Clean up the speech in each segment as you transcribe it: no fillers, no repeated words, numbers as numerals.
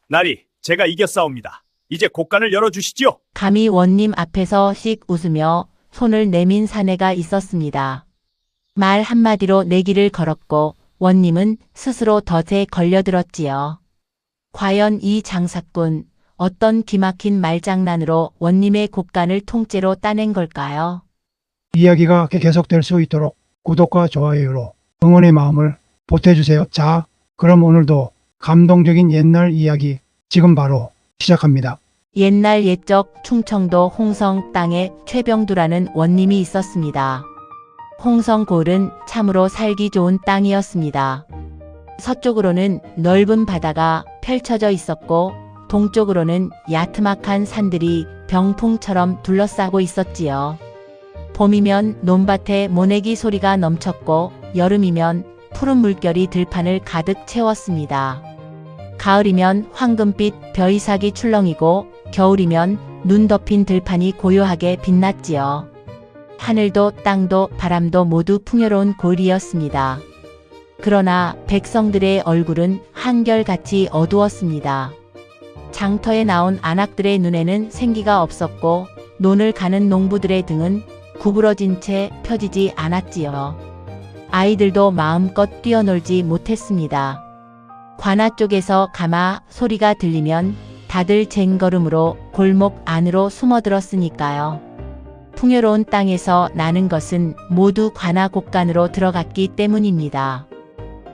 나리, 제가 이겼사옵니다. 이제 곡간을 열어주시지요. 감히 원님 앞에서 씩 웃으며 손을 내민 사내가 있었습니다. 말 한마디로 내기를 걸었고 원님은 스스로 덫에 걸려들었지요. 과연 이 장사꾼 어떤 기막힌 말장난으로 원님의 곡간을 통째로 따낸 걸까요? 이야기가 계속될 수 있도록 구독과 좋아요로 응원의 마음을 보태주세요. 자, 그럼 오늘도 감동적인 옛날 이야기 지금 바로 시작합니다. 옛날 옛적 충청도 홍성 땅에 최병두라는 원님이 있었습니다. 홍성골은 참으로 살기 좋은 땅이었습니다. 서쪽으로는 넓은 바다가 펼쳐져 있었고 동쪽으로는 야트막한 산들이 병풍처럼 둘러싸고 있었지요. 봄이면 논밭에 모내기 소리가 넘쳤고 여름이면 푸른 물결이 들판을 가득 채웠습니다. 가을이면 황금빛 벼이삭이 출렁이고 겨울이면 눈 덮인 들판이 고요하게 빛났지요. 하늘도 땅도 바람도 모두 풍요로운 골이었습니다. 그러나 백성들의 얼굴은 한결같이 어두웠습니다. 장터에 나온 안악들의 눈에는 생기가 없었고 논을 가는 농부들의 등은 구부러진 채 펴지지 않았지요. 아이들도 마음껏 뛰어놀지 못했습니다. 관아 쪽에서 가마 소리가 들리면 다들 쟁걸음으로 골목 안으로 숨어들었으니까요. 풍요로운 땅에서 나는 것은 모두 관아 곡간으로 들어갔기 때문입니다.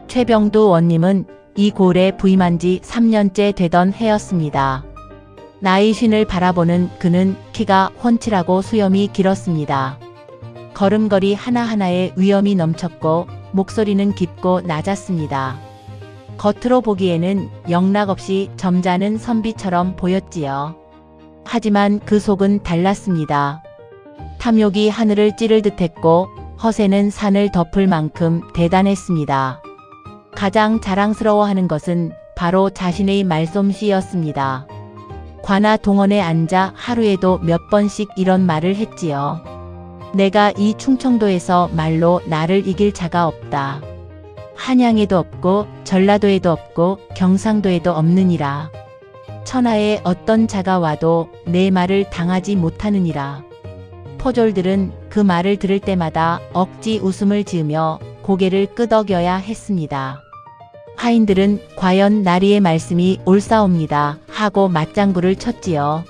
최병두 원님은 이 골에 부임한 지 3년째 되던 해였습니다. 나이 쉰을 바라보는 그는 키가 훤칠하고 수염이 길었습니다. 걸음걸이 하나하나에 위엄이 넘쳤고 목소리는 깊고 낮았습니다. 겉으로 보기에는 영락없이 점잖은 선비처럼 보였지요. 하지만 그 속은 달랐습니다. 탐욕이 하늘을 찌를 듯했고 허세는 산을 덮을 만큼 대단했습니다. 가장 자랑스러워하는 것은 바로 자신의 말솜씨였습니다. 관아 동원에 앉아 하루에도 몇 번씩 이런 말을 했지요. 내가 이 충청도에서 말로 나를 이길 자가 없다. 한양에도 없고 전라도에도 없고 경상도에도 없느니라. 천하에 어떤 자가 와도 내 말을 당하지 못하느니라. 포졸들은 그 말을 들을 때마다 억지 웃음을 지으며 고개를 끄덕여야 했습니다. 하인들은 과연 나리의 말씀이 옳사옵니다 하고 맞장구를 쳤지요.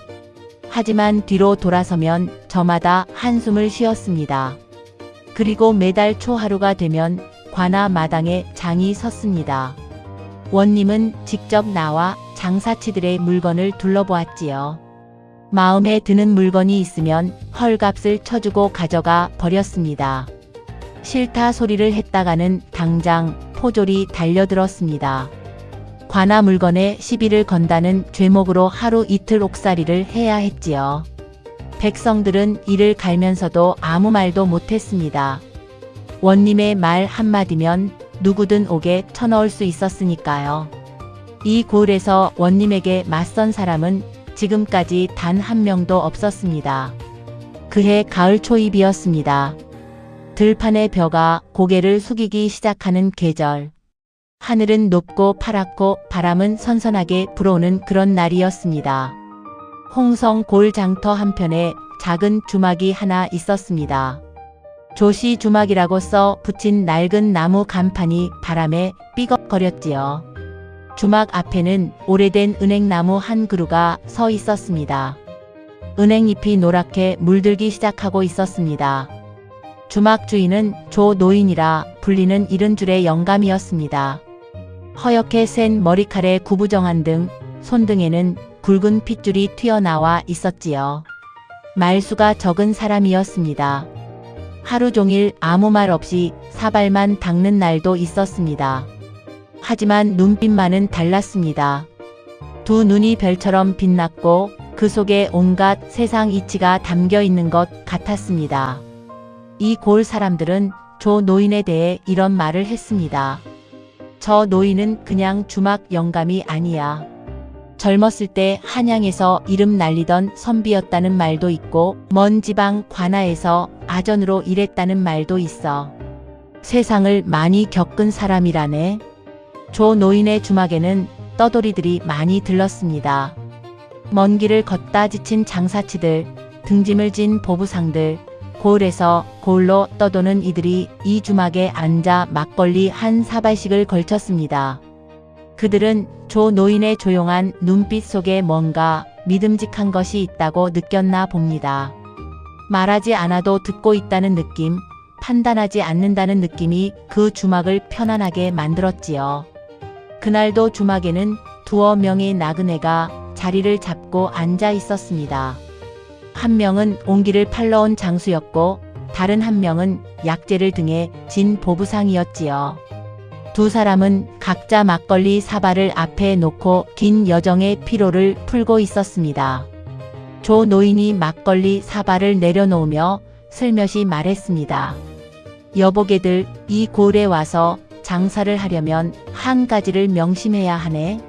하지만 뒤로 돌아서면 저마다 한숨을 쉬었습니다. 그리고 매달 초하루가 되면 관아 마당에 장이 섰습니다. 원님은 직접 나와 장사치들의 물건을 둘러보았지요. 마음에 드는 물건이 있으면 헐값을 쳐주고 가져가 버렸습니다. 싫다 소리를 했다가는 당장 포졸이 달려들었습니다. 관아 물건에 시비를 건다는 죄목으로 하루 이틀 옥살이를 해야 했지요. 백성들은 이를 갈면서도 아무 말도 못했습니다. 원님의 말 한마디면 누구든 옥에 쳐넣을 수 있었으니까요. 이 골에서 원님에게 맞선 사람은 지금까지 단 한 명도 없었습니다. 그해 가을 초입이었습니다. 들판의 벼가 고개를 숙이기 시작하는 계절. 하늘은 높고 파랗고 바람은 선선하게 불어오는 그런 날이었습니다. 홍성 골 장터 한편에 작은 주막이 하나 있었습니다. 조시 주막이라고 써 붙인 낡은 나무 간판이 바람에 삐걱거렸지요. 주막 앞에는 오래된 은행나무 한 그루가 서 있었습니다. 은행잎이 노랗게 물들기 시작하고 있었습니다. 주막 주인은 조 노인이라 불리는 이른 줄의 영감이었습니다. 허옇게 센 머리칼에 구부정한 등 손등에는 굵은 핏줄이 튀어나와 있었지요. 말수가 적은 사람이었습니다. 하루 종일 아무 말 없이 사발만 닦는 날도 있었습니다. 하지만 눈빛만은 달랐습니다. 두 눈이 별처럼 빛났고 그 속에 온갖 세상 이치가 담겨 있는 것 같았습니다. 이 골 사람들은 조 노인에 대해 이런 말을 했습니다. 저 노인은 그냥 주막 영감이 아니야. 젊었을 때 한양에서 이름 날리던 선비였다는 말도 있고 먼 지방 관아에서 아전으로 일했다는 말도 있어. 세상을 많이 겪은 사람이라네. 조 노인의 주막에는 떠돌이들이 많이 들렀습니다. 먼 길을 걷다 지친 장사치들, 등짐을 진 보부상들, 고을에서 고을로 떠도는 이들이 이 주막에 앉아 막걸리 한 사발씩을 걸쳤습니다. 그들은 조 노인의 조용한 눈빛 속에 뭔가 믿음직한 것이 있다고 느꼈나 봅니다. 말하지 않아도 듣고 있다는 느낌, 판단하지 않는다는 느낌이 그 주막을 편안하게 만들었지요. 그날도 주막에는 두어 명의 나그네가 자리를 잡고 앉아 있었습니다. 한 명은 옹기를 팔러 온 장수였고 다른 한 명은 약재를 등에 진 보부상이었지요. 두 사람은 각자 막걸리 사발을 앞에 놓고 긴 여정의 피로를 풀고 있었습니다. 조 노인이 막걸리 사발을 내려놓으며 슬며시 말했습니다. 여보게들, 이 고을에 와서 장사를 하려면 한 가지를 명심해야 하네.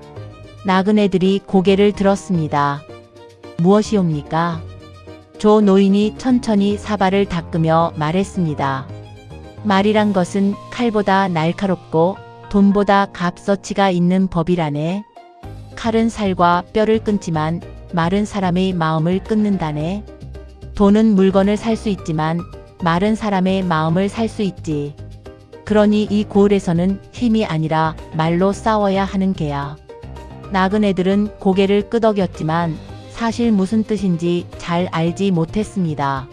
나그네들이 고개를 들었습니다. 무엇이옵니까? 조 노인이 천천히 사발을 닦으며 말했습니다. 말이란 것은 칼보다 날카롭고 돈보다 값어치가 있는 법이라네. 칼은 살과 뼈를 끊지만 말은 사람의 마음을 끊는다네. 돈은 물건을 살 수 있지만 말은 사람의 마음을 살 수 있지. 그러니 이 고을에서는 힘이 아니라 말로 싸워야 하는 게야. 나그네들은 고개를 끄덕였지만 사실 무슨 뜻인지 잘 알지 못했습니다.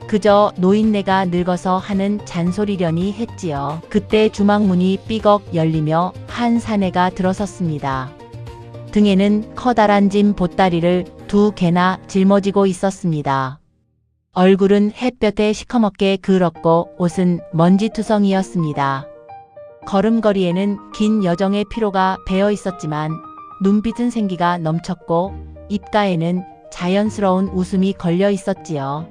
그저 노인네가 늙어서 하는 잔소리려니 했지요. 그때 주막문이 삐걱 열리며 한 사내가 들어섰습니다. 등에는 커다란 짐 보따리를 두 개나 짊어지고 있었습니다. 얼굴은 햇볕에 시커멓게 그을었고 옷은 먼지투성이었습니다. 걸음걸이에는 긴 여정의 피로가 배어 있었지만 눈빛은 생기가 넘쳤고 입가에는 자연스러운 웃음이 걸려 있었지요.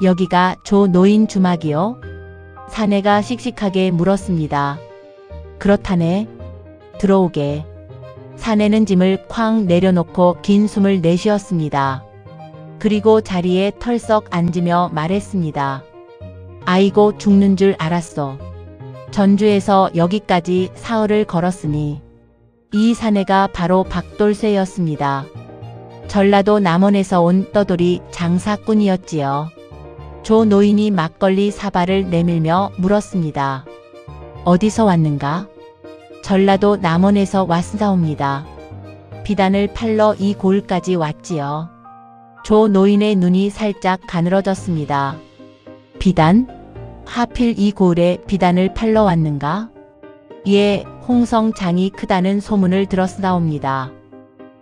여기가 조 노인 주막이요? 사내가 씩씩하게 물었습니다. 그렇다네. 들어오게. 사내는 짐을 쾅 내려놓고 긴 숨을 내쉬었습니다. 그리고 자리에 털썩 앉으며 말했습니다. 아이고 죽는 줄 알았어. 전주에서 여기까지 사흘을 걸었으니. 이 사내가 바로 박돌쇠였습니다. 전라도 남원에서 온 떠돌이 장사꾼이었지요. 조 노인이 막걸리 사발을 내밀며 물었습니다. 어디서 왔는가? 전라도 남원에서 왔사옵니다. 비단을 팔러 이 고을까지 왔지요. 조 노인의 눈이 살짝 가늘어졌습니다. 비단? 하필 이 고을에 비단을 팔러 왔는가? 예, 홍성장이 크다는 소문을 들었사옵니다.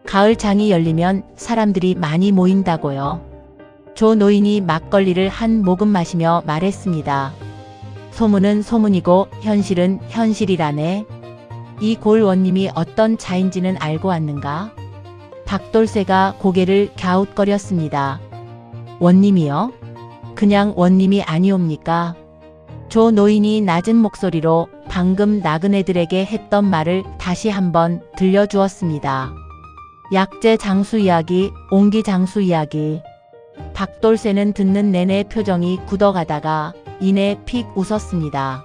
가을 장이 열리면 사람들이 많이 모인다고요. 조 노인이 막걸리를 한 모금 마시며 말했습니다. 소문은 소문이고 현실은 현실이라네. 이 고을 원님이 어떤 자인지는 알고 왔는가? 박돌쇠가 고개를 갸웃거렸습니다. 원님이요? 그냥 원님이 아니옵니까? 조 노인이 낮은 목소리로 방금 나그네들에게 했던 말을 다시 한번 들려주었습니다. 약재 장수 이야기, 옹기 장수 이야기. 박돌쇠는 듣는 내내 표정이 굳어가다가 이내 픽 웃었습니다.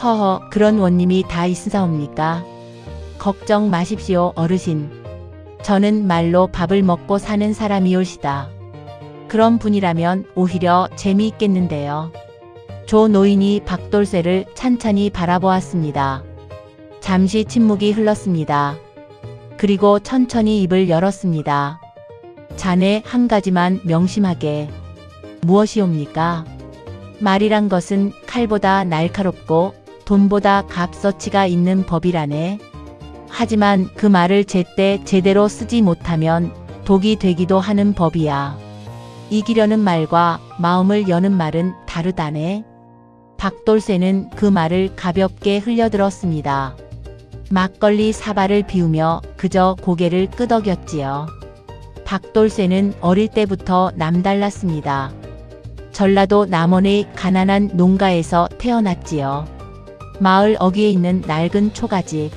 허허, 그런 원님이 다 있사옵니까? 걱정 마십시오, 어르신. 저는 말로 밥을 먹고 사는 사람이올시다. 그런 분이라면 오히려 재미있겠는데요. 조 노인이 박돌쇠를 찬찬히 바라보았습니다. 잠시 침묵이 흘렀습니다. 그리고 천천히 입을 열었습니다. 자네 한 가지만 명심하게. 무엇이옵니까? 말이란 것은 칼보다 날카롭고 돈보다 값어치가 있는 법이라네. 하지만 그 말을 제때 제대로 쓰지 못하면 독이 되기도 하는 법이야. 이기려는 말과 마음을 여는 말은 다르다네. 박돌쇠는 그 말을 가볍게 흘려들었습니다. 막걸리 사발을 비우며 그저 고개를 끄덕였지요. 박돌쇠는 어릴 때부터 남달랐습니다. 전라도 남원의 가난한 농가에서 태어났지요. 마을 어귀에 있는 낡은 초가집.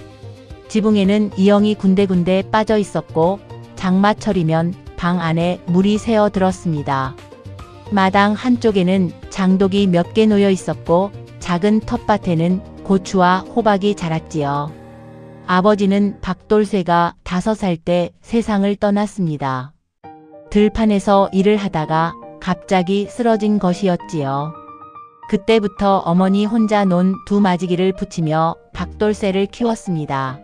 지붕에는 이영이 군데군데 빠져 있었고 장마철이면 방 안에 물이 새어 들었습니다. 마당 한쪽에는 장독이 몇 개 놓여 있었고 작은 텃밭에는 고추와 호박이 자랐지요. 아버지는 박돌쇠가 5살 때 세상을 떠났습니다. 들판에서 일을 하다가 갑자기 쓰러진 것이었지요. 그때부터 어머니 혼자 논 2마지기를 붙이며 박돌쇠를 키웠습니다.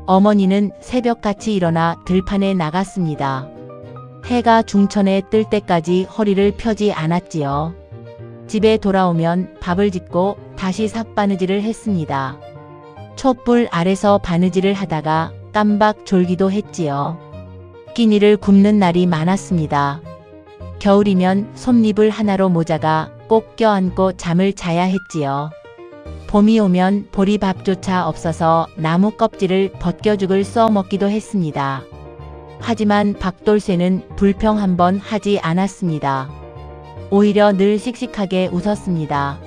어머니는 새벽같이 일어나 들판에 나갔습니다. 해가 중천에 뜰 때까지 허리를 펴지 않았지요. 집에 돌아오면 밥을 짓고 다시 삭바느질을 했습니다. 촛불 아래서 바느질을 하다가 깜박 졸기도 했지요. 끼니를 굽는 날이 많았습니다. 겨울이면 솜잎을 하나로 모자가 꼭 껴안고 잠을 자야 했지요. 봄이 오면 보리밥조차 없어서 나무 껍질을 벗겨죽을 써 먹기도 했습니다. 하지만 박돌쇠는 불평 한 번 하지 않았습니다. 오히려 늘 씩씩하게 웃었습니다.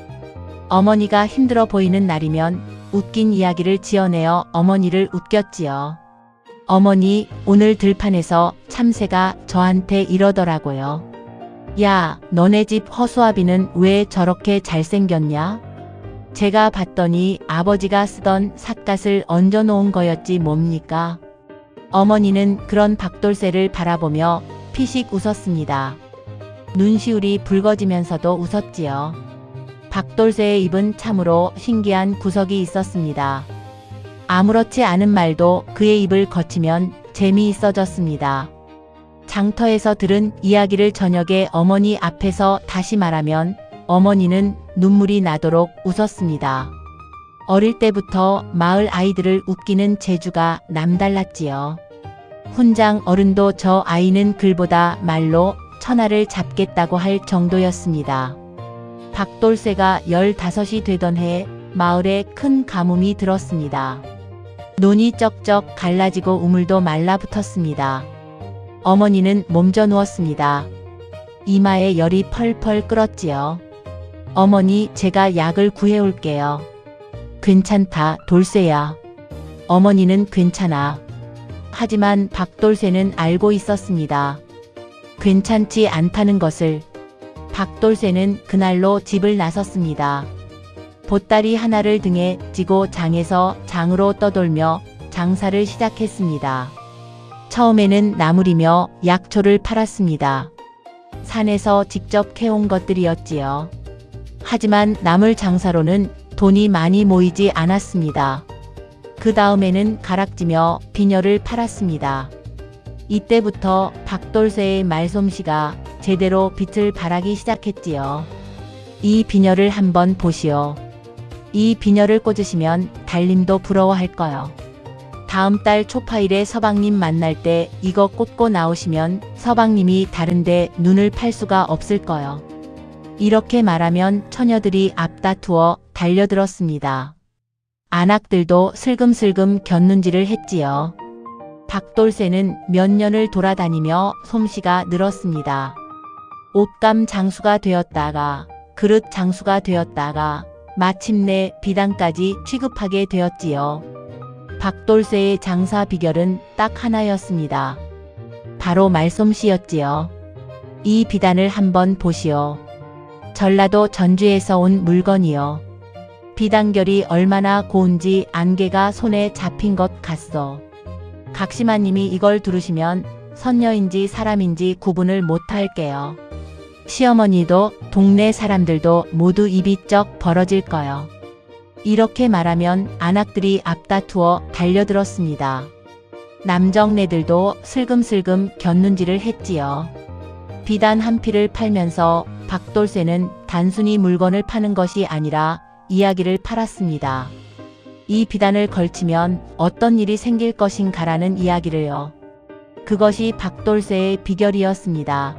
어머니가 힘들어 보이는 날이면 웃긴 이야기를 지어내어 어머니를 웃겼지요. 어머니, 오늘 들판에서 참새가 저한테 이러더라고요. 야, 너네 집 허수아비는 왜 저렇게 잘생겼냐? 제가 봤더니 아버지가 쓰던 삿갓을 얹어 놓은 거였지 뭡니까? 어머니는 그런 박돌쇠를 바라보며 피식 웃었습니다. 눈시울이 붉어지면서도 웃었지요. 박돌쇠의 입은 참으로 신기한 구석이 있었습니다. 아무렇지 않은 말도 그의 입을 거치면 재미있어졌습니다. 장터에서 들은 이야기를 저녁에 어머니 앞에서 다시 말하면 어머니는 눈물이 나도록 웃었습니다. 어릴 때부터 마을 아이들을 웃기는 재주가 남달랐지요. 훈장 어른도 저 아이는 글보다 말로 천하를 잡겠다고 할 정도였습니다. 박돌쇠가 15이 되던 해 마을에 큰 가뭄이 들었습니다. 논이 쩍쩍 갈라지고 우물도 말라붙었습니다. 어머니는 몸져 누웠습니다. 이마에 열이 펄펄 끓었지요. 어머니, 제가 약을 구해올게요. 괜찮다, 돌쇠야. 어머니는 괜찮아. 하지만 박돌쇠는 알고 있었습니다. 괜찮지 않다는 것을. 박돌쇠는 그날로 집을 나섰습니다. 보따리 하나를 등에 지고 장에서 장으로 떠돌며 장사를 시작했습니다. 처음에는 나물이며 약초를 팔았습니다. 산에서 직접 캐온 것들이었지요. 하지만 나물 장사로는 돈이 많이 모이지 않았습니다. 그 다음에는 가락지며 비녀를 팔았습니다. 이때부터 박돌쇠의 말솜씨가 제대로 빛을 발하기 시작했지요. 이 비녀를 한번 보시오. 이 비녀를 꽂으시면 달님도 부러워할 거요. 다음 달 초파일에 서방님 만날 때 이거 꽂고 나오시면 서방님이 다른데 눈을 팔 수가 없을 거요. 이렇게 말하면 처녀들이 앞다투어 달려들었습니다. 안악들도 슬금슬금 곁눈질을 했지요. 박돌쇠는 몇 년을 돌아다니며 솜씨가 늘었습니다. 옷감 장수가 되었다가 그릇 장수가 되었다가 마침내 비단까지 취급하게 되었지요. 박돌쇠의 장사 비결은 딱 하나였습니다. 바로 말솜씨였지요. 이 비단을 한번 보시오. 전라도 전주에서 온 물건이요. 비단결이 얼마나 고운지 안개가 손에 잡힌 것 같소. 각시마님이 이걸 두르시면 선녀인지 사람인지 구분을 못할게요. 시어머니도 동네 사람들도 모두 입이 쩍 벌어질 거요. 이렇게 말하면 안악들이 앞다투어 달려들었습니다. 남정네들도 슬금슬금 곁눈질을 했지요. 비단 한 피를 팔면서 박돌쇠는 단순히 물건을 파는 것이 아니라 이야기를 팔았습니다. 이 비단을 걸치면 어떤 일이 생길 것인가라는 이야기를요. 그것이 박돌쇠의 비결이었습니다.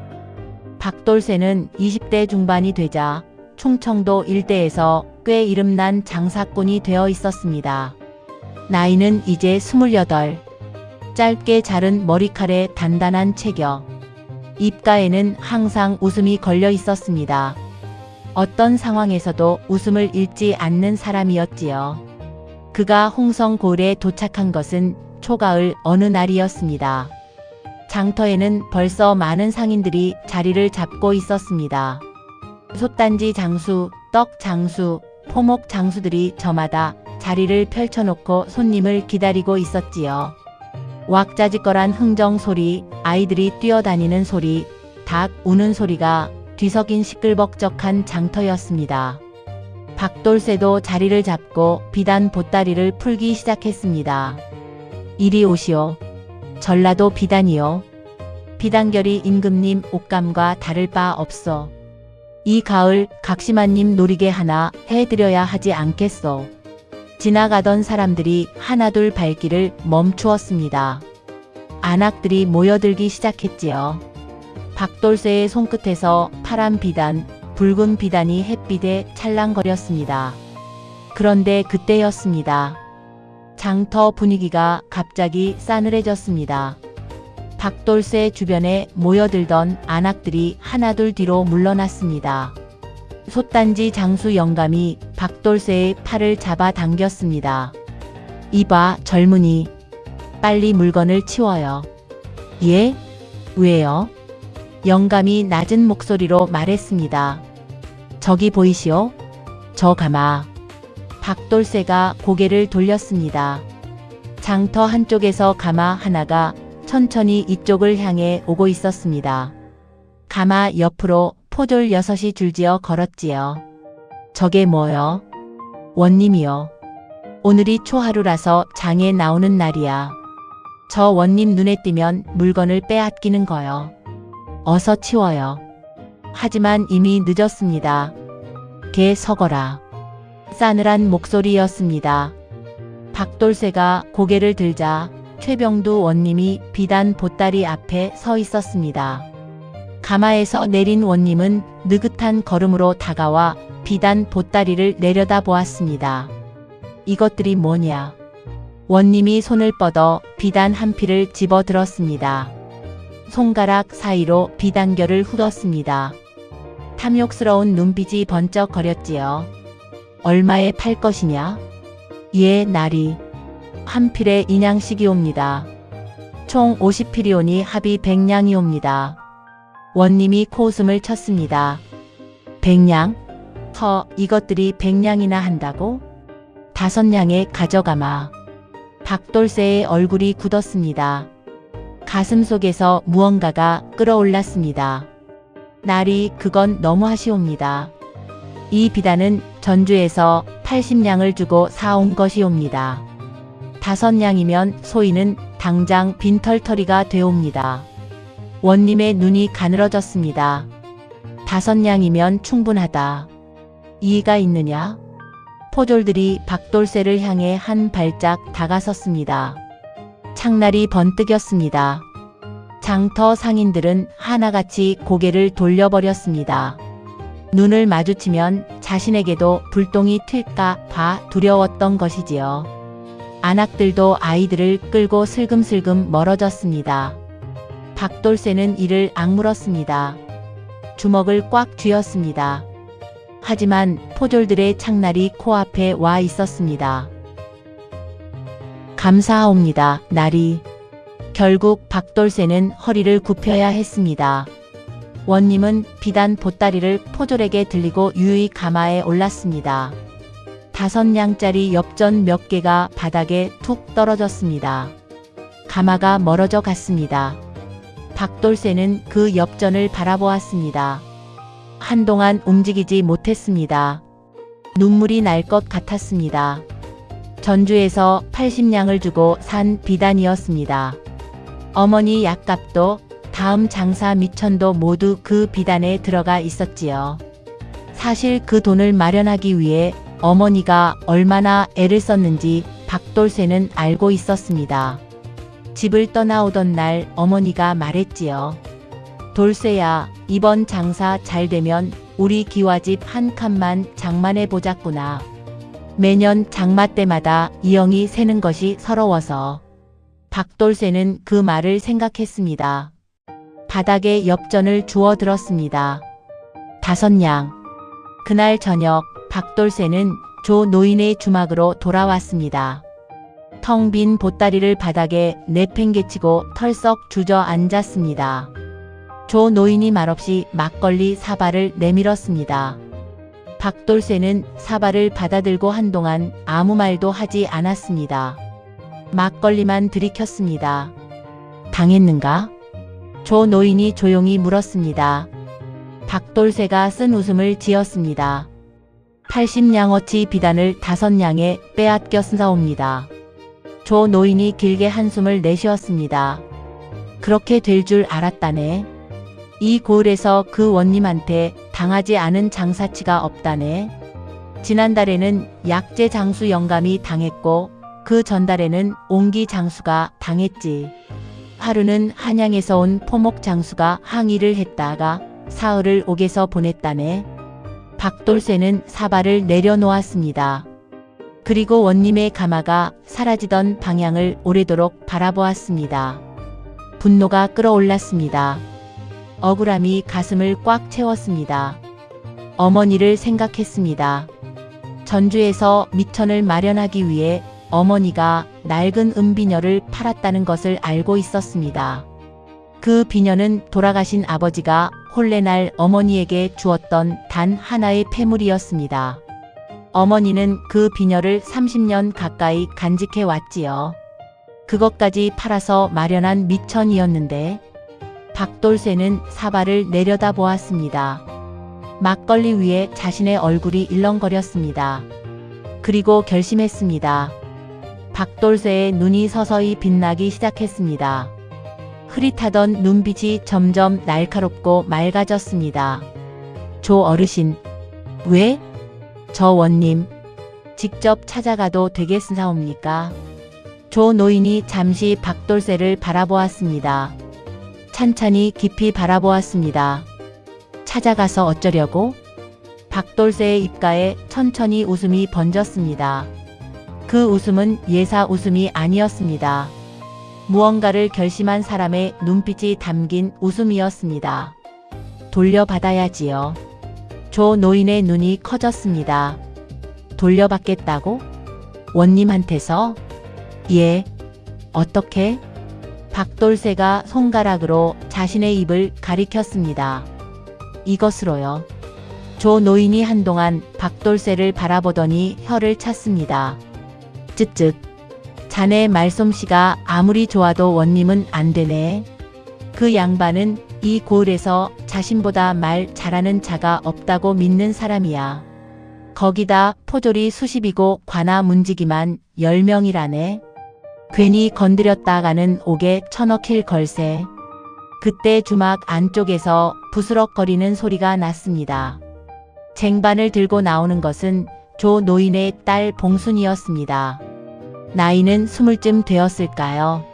박돌쇠는 20대 중반이 되자 충청도 일대에서 꽤 이름난 장사꾼이 되어 있었습니다. 나이는 이제 28. 짧게 자른 머리칼에 단단한 체격. 입가에는 항상 웃음이 걸려 있었습니다. 어떤 상황에서도 웃음을 잃지 않는 사람이었지요. 그가 홍성고을에 도착한 것은 초가을 어느 날이었습니다. 장터에는 벌써 많은 상인들이 자리를 잡고 있었습니다. 솥단지 장수, 떡 장수, 포목 장수들이 저마다 자리를 펼쳐놓고 손님을 기다리고 있었지요. 왁자지껄한 흥정 소리, 아이들이 뛰어다니는 소리, 닭 우는 소리가 뒤섞인 시끌벅적한 장터였습니다. 박돌쇠도 자리를 잡고 비단 보따리를 풀기 시작했습니다. 이리 오시오. 전라도 비단이요. 비단결이 임금님 옷감과 다를 바 없소. 이 가을 각시마님 놀이개 하나 해드려야 하지 않겠소. 지나가던 사람들이 하나둘 발길을 멈추었습니다. 안악들이 모여들기 시작했지요. 박돌쇠의 손끝에서 파란 비단, 붉은 비단이 햇빛에 찰랑거렸습니다. 그런데 그때였습니다. 장터 분위기가 갑자기 싸늘해졌습니다. 박돌쇠 주변에 모여들던 안악들이 하나둘 뒤로 물러났습니다. 솥단지 장수 영감이 박돌쇠의 팔을 잡아 당겼습니다. 이봐, 젊은이. 빨리 물건을 치워요. 예? 왜요? 영감이 낮은 목소리로 말했습니다. 저기 보이시오? 저 가마. 박돌쇠가 고개를 돌렸습니다. 장터 한쪽에서 가마 하나가 천천히 이쪽을 향해 오고 있었습니다. 가마 옆으로 포졸 6이 줄지어 걸었지요. 저게 뭐요? 원님이요. 오늘이 초하루라서 장에 나오는 날이야. 저 원님 눈에 띄면 물건을 빼앗기는 거요. 어서 치워요. 하지만 이미 늦었습니다. 개 서거라. 싸늘한 목소리였습니다. 박돌쇠가 고개를 들자 최병두 원님이 비단 보따리 앞에 서 있었습니다. 가마에서 내린 원님은 느긋한 걸음으로 다가와 비단 보따리를 내려다 보았습니다. 이것들이 뭐냐? 원님이 손을 뻗어 비단 한 필을 집어 들었습니다. 손가락 사이로 비단결을 훑었습니다. 탐욕스러운 눈빛이 번쩍거렸지요. 얼마에 팔 것이냐? 예, 나리. 한 필에 인양씩이옵니다. 총 50필이오니 합이 100냥이옵니다. 원님이 코웃음을 쳤습니다. 100냥? 이것들이 100냥이나 한다고? 5냥에 가져가마. 박돌쇠의 얼굴이 굳었습니다. 가슴 속에서 무언가가 끌어올랐습니다. 나리, 그건 너무하시옵니다. 이 비단은 전주에서 80냥을 주고 사온 것이옵니다. 5냥이면 소인은 당장 빈털터리가 되옵니다. 원님의 눈이 가늘어졌습니다. 5냥이면 충분하다. 이의가 있느냐? 포졸들이 박돌쇠를 향해 한 발짝 다가섰습니다. 창날이 번뜩였습니다. 장터 상인들은 하나같이 고개를 돌려버렸습니다. 눈을 마주치면 자신에게도 불똥이 튈까 봐 두려웠던 것이지요. 안악들도 아이들을 끌고 슬금슬금 멀어졌습니다. 박돌쇠는 이를 악물었습니다. 주먹을 꽉 쥐었습니다. 하지만 포졸들의 창날이 코앞에 와 있었습니다. 감사하옵니다, 나리. 결국 박돌쇠는 허리를 굽혀야 했습니다. 원님은 비단 보따리를 포졸에게 들리고 유유히 가마에 올랐습니다. 5냥짜리 엽전 몇 개가 바닥에 툭 떨어졌습니다. 가마가 멀어져 갔습니다. 박돌쇠는 그 엽전을 바라보았습니다. 한동안 움직이지 못했습니다. 눈물이 날 것 같았습니다. 전주에서 80냥을 주고 산 비단이었습니다. 어머니 약값도 다음 장사 미천도 모두 그 비단에 들어가 있었지요. 사실 그 돈을 마련하기 위해 어머니가 얼마나 애를 썼는지 박돌쇠는 알고 있었습니다. 집을 떠나오던 날 어머니가 말했지요. 돌쇠야, 이번 장사 잘 되면 우리 기와집 한 칸만 장만해 보자꾸나. 매년 장마 때마다 이영이 새는 것이 서러워서. 박돌쇠는 그 말을 생각했습니다. 바닥에 엽전을 주워 들었습니다. 5냥. 그날 저녁 박돌쇠는 조 노인의 주막으로 돌아왔습니다. 텅 빈 보따리를 바닥에 내팽개치고 털썩 주저앉았습니다. 조 노인이 말없이 막걸리 사발을 내밀었습니다. 박돌쇠는 사발을 받아들고 한동안 아무 말도 하지 않았습니다. 막걸리만 들이켰습니다. 당했는가? 조 노인이 조용히 물었습니다. 박돌쇠가 쓴 웃음을 지었습니다. 80냥어치 비단을 5냥에 빼앗겨 쓴사옵니다. 조 노인이 길게 한숨을 내쉬었습니다. 그렇게 될 줄 알았다네. 이 고을에서 그 원님한테 당하지 않은 장사치가 없다네. 지난달에는 약재 장수 영감이 당했고 그 전달에는 옹기 장수가 당했지. 하루는 한양에서 온 포목 장수가 항의를 했다가 사흘을 옥에서 보냈다네. 박돌쇠는 사발을 내려놓았습니다. 그리고 원님의 가마가 사라지던 방향을 오래도록 바라보았습니다. 분노가 끓어올랐습니다. 억울함이 가슴을 꽉 채웠습니다. 어머니를 생각했습니다. 전주에서 미천을 마련하기 위해 어머니가 낡은 은비녀를 팔았다는 것을 알고 있었습니다. 그 비녀는 돌아가신 아버지가 혼례날 어머니에게 주었던 단 하나의 폐물이었습니다. 어머니는 그 비녀를 30년 가까이 간직해 왔지요. 그것까지 팔아서 마련한 미천이었는데 박돌쇠는 사발을 내려다보았습니다. 막걸리 위에 자신의 얼굴이 일렁거렸습니다. 그리고 결심했습니다. 박돌쇠의 눈이 서서히 빛나기 시작했습니다. 흐릿하던 눈빛이 점점 날카롭고 맑아졌습니다. 조 어르신, 왜? 저 원님, 직접 찾아가도 되겠사옵니까? 조 노인이 잠시 박돌쇠를 바라보았습니다. 찬찬히 깊이 바라보았습니다. 찾아가서 어쩌려고? 박돌쇠의 입가에 천천히 웃음이 번졌습니다. 그 웃음은 예사 웃음이 아니었습니다. 무언가를 결심한 사람의 눈빛이 담긴 웃음이었습니다. 돌려받아야지요. 조 노인의 눈이 커졌습니다. 돌려받겠다고? 원님한테서? 예. 어떻게? 박돌쇠가 손가락으로 자신의 입을 가리켰습니다. 이것으로요. 조 노인이 한동안 박돌쇠를 바라보더니 혀를 찼습니다. 쯧쯧. 자네 말솜씨가 아무리 좋아도 원님은 안 되네. 그 양반은 이 고을에서 자신보다 말 잘하는 자가 없다고 믿는 사람이야. 거기다 포졸이 수십이고 관아 문지기만 10명이라네. 괜히 건드렸다가는 옥에 쳐넣힐 걸세. 그때 주막 안쪽에서 부스럭거리는 소리가 났습니다. 쟁반을 들고 나오는 것은 조 노인의 딸 봉순이었습니다. 나이는 20쯤 되었을까요?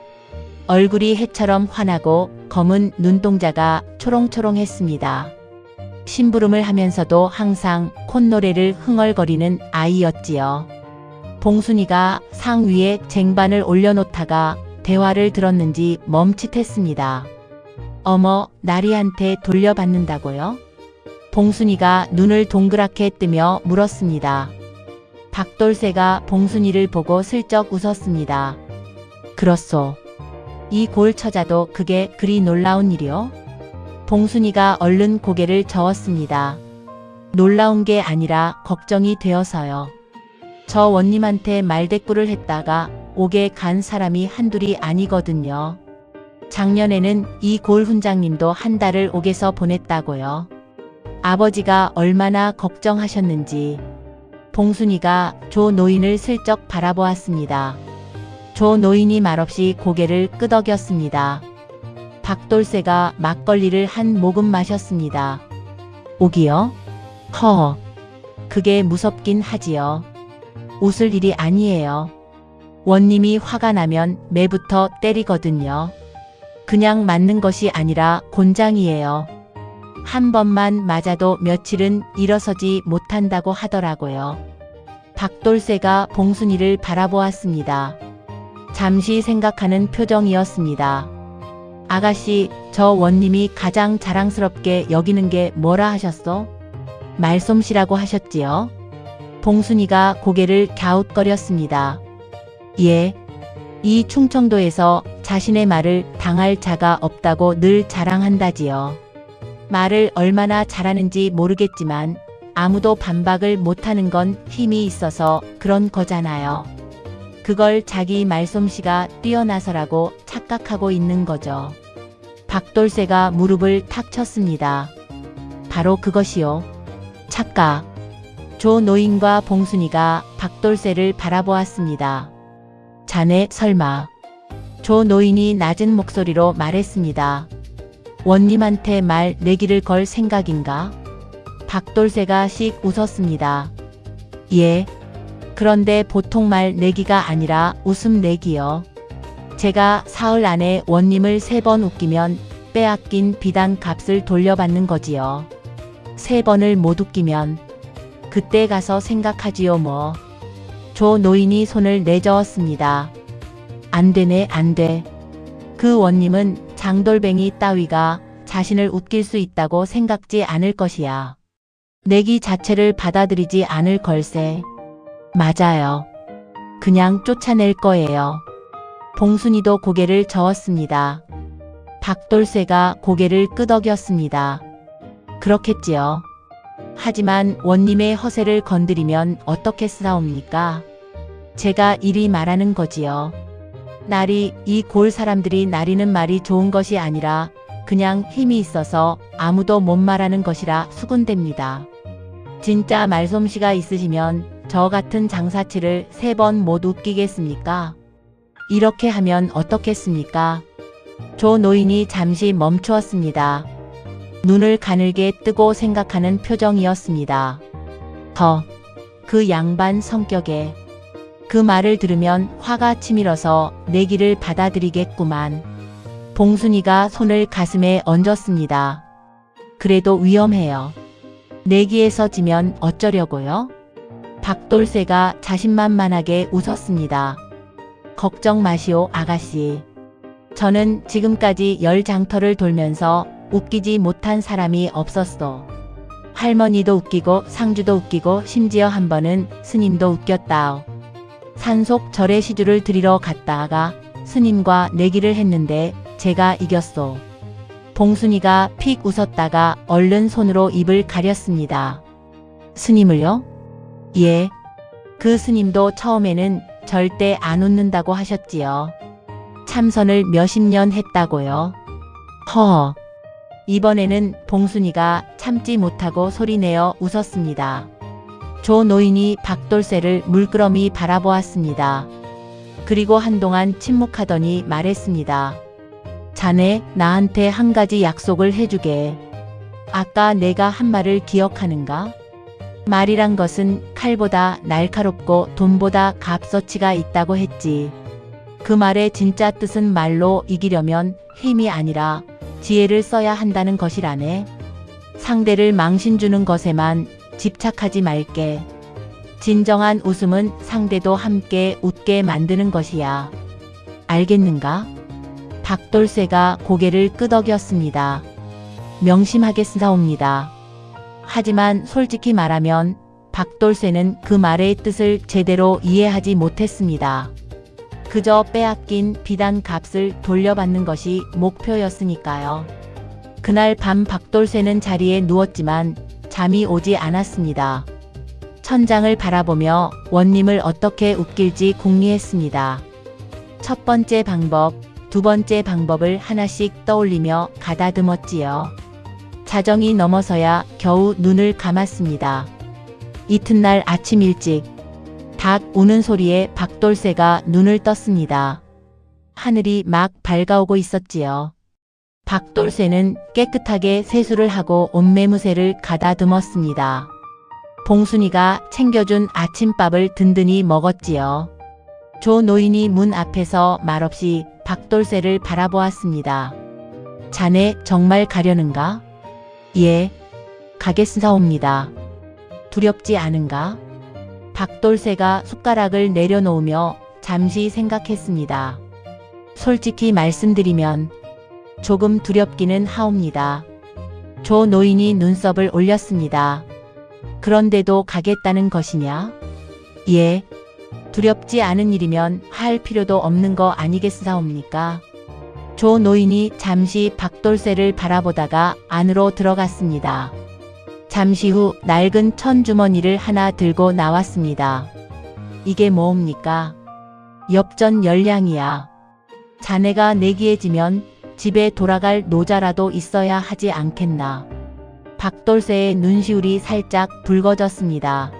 얼굴이 해처럼 환하고 검은 눈동자가 초롱초롱했습니다. 심부름을 하면서도 항상 콧노래를 흥얼거리는 아이였지요. 봉순이가 상 위에 쟁반을 올려놓다가 대화를 들었는지 멈칫했습니다. 어머, 나리한테 돌려받는다고요? 봉순이가 눈을 동그랗게 뜨며 물었습니다. 박돌쇠가 봉순이를 보고 슬쩍 웃었습니다. 그렇소. 이 골처자도 그게 그리 놀라운 일이요? 봉순이가 얼른 고개를 저었습니다. 놀라운 게 아니라 걱정이 되어서요. 저 원님한테 말대꾸를 했다가 옥에 간 사람이 한둘이 아니거든요. 작년에는 이 골 훈장님도 한 달을 옥에서 보냈다고요. 아버지가 얼마나 걱정하셨는지. 봉순이가 조 노인을 슬쩍 바라보았습니다. 조 노인이 말없이 고개를 끄덕였습니다. 박돌쇠가 막걸리를 한 모금 마셨습니다. 옥이요? 허허. 그게 무섭긴 하지요. 웃을 일이 아니에요. 원님이 화가 나면 매부터 때리거든요. 그냥 맞는 것이 아니라 곤장이에요. 한 번만 맞아도 며칠은 일어서지 못한다고 하더라고요. 박돌쇠가 봉순이를 바라보았습니다. 잠시 생각하는 표정이었습니다. 아가씨, 저 원님이 가장 자랑스럽게 여기는 게 뭐라 하셨어? 말솜씨라고 하셨지요? 봉순이가 고개를 갸웃거렸습니다. 예. 이 충청도에서 자신의 말을 당할 자가 없다고 늘 자랑한다지요. 말을 얼마나 잘하는지 모르겠지만 아무도 반박을 못하는 건 힘이 있어서 그런 거잖아요. 그걸 자기 말솜씨가 뛰어나서라고 착각하고 있는 거죠. 박돌쇠가 무릎을 탁 쳤습니다. 바로 그것이요. 착각. 조 노인과 봉순이가 박돌쇠를 바라보았습니다. 자네 설마. 조 노인이 낮은 목소리로 말했습니다. 원님한테 말 내기를 걸 생각인가? 박돌쇠가 씩 웃었습니다. 예. 그런데 보통 말 내기가 아니라 웃음 내기요. 제가 사흘 안에 원님을 3번 웃기면 빼앗긴 비단 값을 돌려받는 거지요. 3번을 못 웃기면 그때 가서 생각하지요 뭐. 조 노인이 손을 내저었습니다. 안 되네 안 돼. 그 원님은 장돌뱅이 따위가 자신을 웃길 수 있다고 생각지 않을 것이야. 내기 자체를 받아들이지 않을 걸세. 맞아요. 그냥 쫓아낼 거예요. 봉순이도 고개를 저었습니다. 박돌쇠가 고개를 끄덕였습니다. 그렇겠지요. 하지만 원님의 허세를 건드리면 어떻게 싸웁니까? 제가 이리 말하는 거지요. 날이 이 골 사람들이 나리는 말이 좋은 것이 아니라 그냥 힘이 있어서 아무도 못 말하는 것이라 수군댑니다. 진짜 말솜씨가 있으시면 저 같은 장사치를 3번 못 웃기겠습니까? 이렇게 하면 어떻겠습니까? 조 노인이 잠시 멈추었습니다. 눈을 가늘게 뜨고 생각하는 표정이었습니다. 그 양반 성격에. 그 말을 들으면 화가 치밀어서 내기를 받아들이겠구만. 봉순이가 손을 가슴에 얹었습니다. 그래도 위험해요. 내기에서 지면 어쩌려고요? 박돌쇠가 자신만만하게 웃었습니다. 걱정 마시오 아가씨. 저는 지금까지 10장터를 돌면서 웃기지 못한 사람이 없었어. 할머니도 웃기고 상주도 웃기고 심지어 한 번은 스님도 웃겼다오. 산속 절에 시주를 드리러 갔다가 스님과 내기를 했는데 제가 이겼소. 봉순이가 픽 웃었다가 얼른 손으로 입을 가렸습니다. 스님을요? 예. 그 스님도 처음에는 절대 안 웃는다고 하셨지요. 참선을 몇십 년 했다고요. 허허. 이번에는 봉순이가 참지 못하고 소리내어 웃었습니다. 조 노인이 박돌쇠를 물끄러미 바라보았습니다. 그리고 한동안 침묵하더니 말했습니다. 자네 나한테 한 가지 약속을 해주게. 아까 내가 한 말을 기억하는가? 말이란 것은 칼보다 날카롭고 돈보다 값어치가 있다고 했지. 그 말의 진짜 뜻은 말로 이기려면 힘이 아니라 지혜를 써야 한다는 것이라네. 상대를 망신주는 것에만 집착하지 말게. 진정한 웃음은 상대도 함께 웃게 만드는 것이야. 알겠는가? 박돌쇠가 고개를 끄덕였습니다. 명심하겠사옵니다. 하지만 솔직히 말하면 박돌쇠는 그 말의 뜻을 제대로 이해하지 못했습니다. 그저 빼앗긴 비단 값을 돌려받는 것이 목표였으니까요. 그날 밤 박돌쇠는 자리에 누웠지만 잠이 오지 않았습니다. 천장을 바라보며 원님을 어떻게 웃길지 궁리했습니다. 첫 번째 방법, 두 번째 방법을 하나씩 떠올리며 가다듬었지요. 자정이 넘어서야 겨우 눈을 감았습니다. 이튿날 아침 일찍 닭 우는 소리에 박돌쇠가 눈을 떴습니다. 하늘이 막 밝아오고 있었지요. 박돌쇠는 깨끗하게 세수를 하고 옷매무새를 가다듬었습니다. 봉순이가 챙겨준 아침밥을 든든히 먹었지요. 조 노인이 문 앞에서 말없이 박돌쇠를 바라보았습니다. 자네 정말 가려는가? 예, 가겠사옵니다. 두렵지 않은가? 박돌쇠가 숟가락을 내려놓으며 잠시 생각했습니다. 솔직히 말씀드리면 조금 두렵기는 하옵니다. 조 노인이 눈썹을 올렸습니다. 그런데도 가겠다는 것이냐? 예, 두렵지 않은 일이면 할 필요도 없는 거 아니겠사옵니까? 조 노인이 잠시 박돌쇠를 바라보다가 안으로 들어갔습니다. 잠시 후 낡은 천주머니를 하나 들고 나왔습니다. 이게 뭡니까? 엽전 열량이야. 자네가 내기에 지면 집에 돌아갈 노자라도 있어야 하지 않겠나. 박돌쇠의 눈시울이 살짝 붉어졌습니다.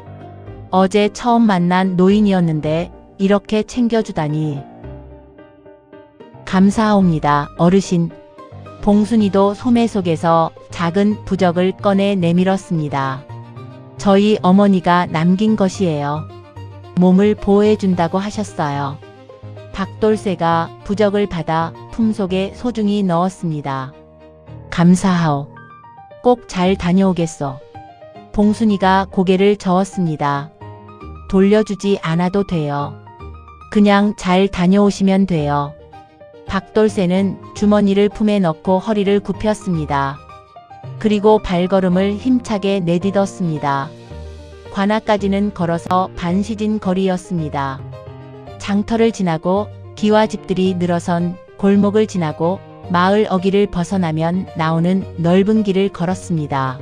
어제 처음 만난 노인이었는데 이렇게 챙겨주다니. 감사하옵니다, 어르신. 봉순이도 소매 속에서 작은 부적을 꺼내 내밀었습니다. 저희 어머니가 남긴 것이에요. 몸을 보호해준다고 하셨어요. 박돌쇠가 부적을 받아 품속에 소중히 넣었습니다. 감사하오. 꼭 잘 다녀오겠소. 봉순이가 고개를 저었습니다. 돌려주지 않아도 돼요. 그냥 잘 다녀오시면 돼요. 박돌쇠는 주머니를 품에 넣고 허리를 굽혔습니다. 그리고 발걸음을 힘차게 내딛었습니다. 관아까지는 걸어서 반시진 거리였습니다. 장터를 지나고 기와 집들이 늘어선 골목을 지나고 마을 어귀를 벗어나면 나오는 넓은 길을 걸었습니다.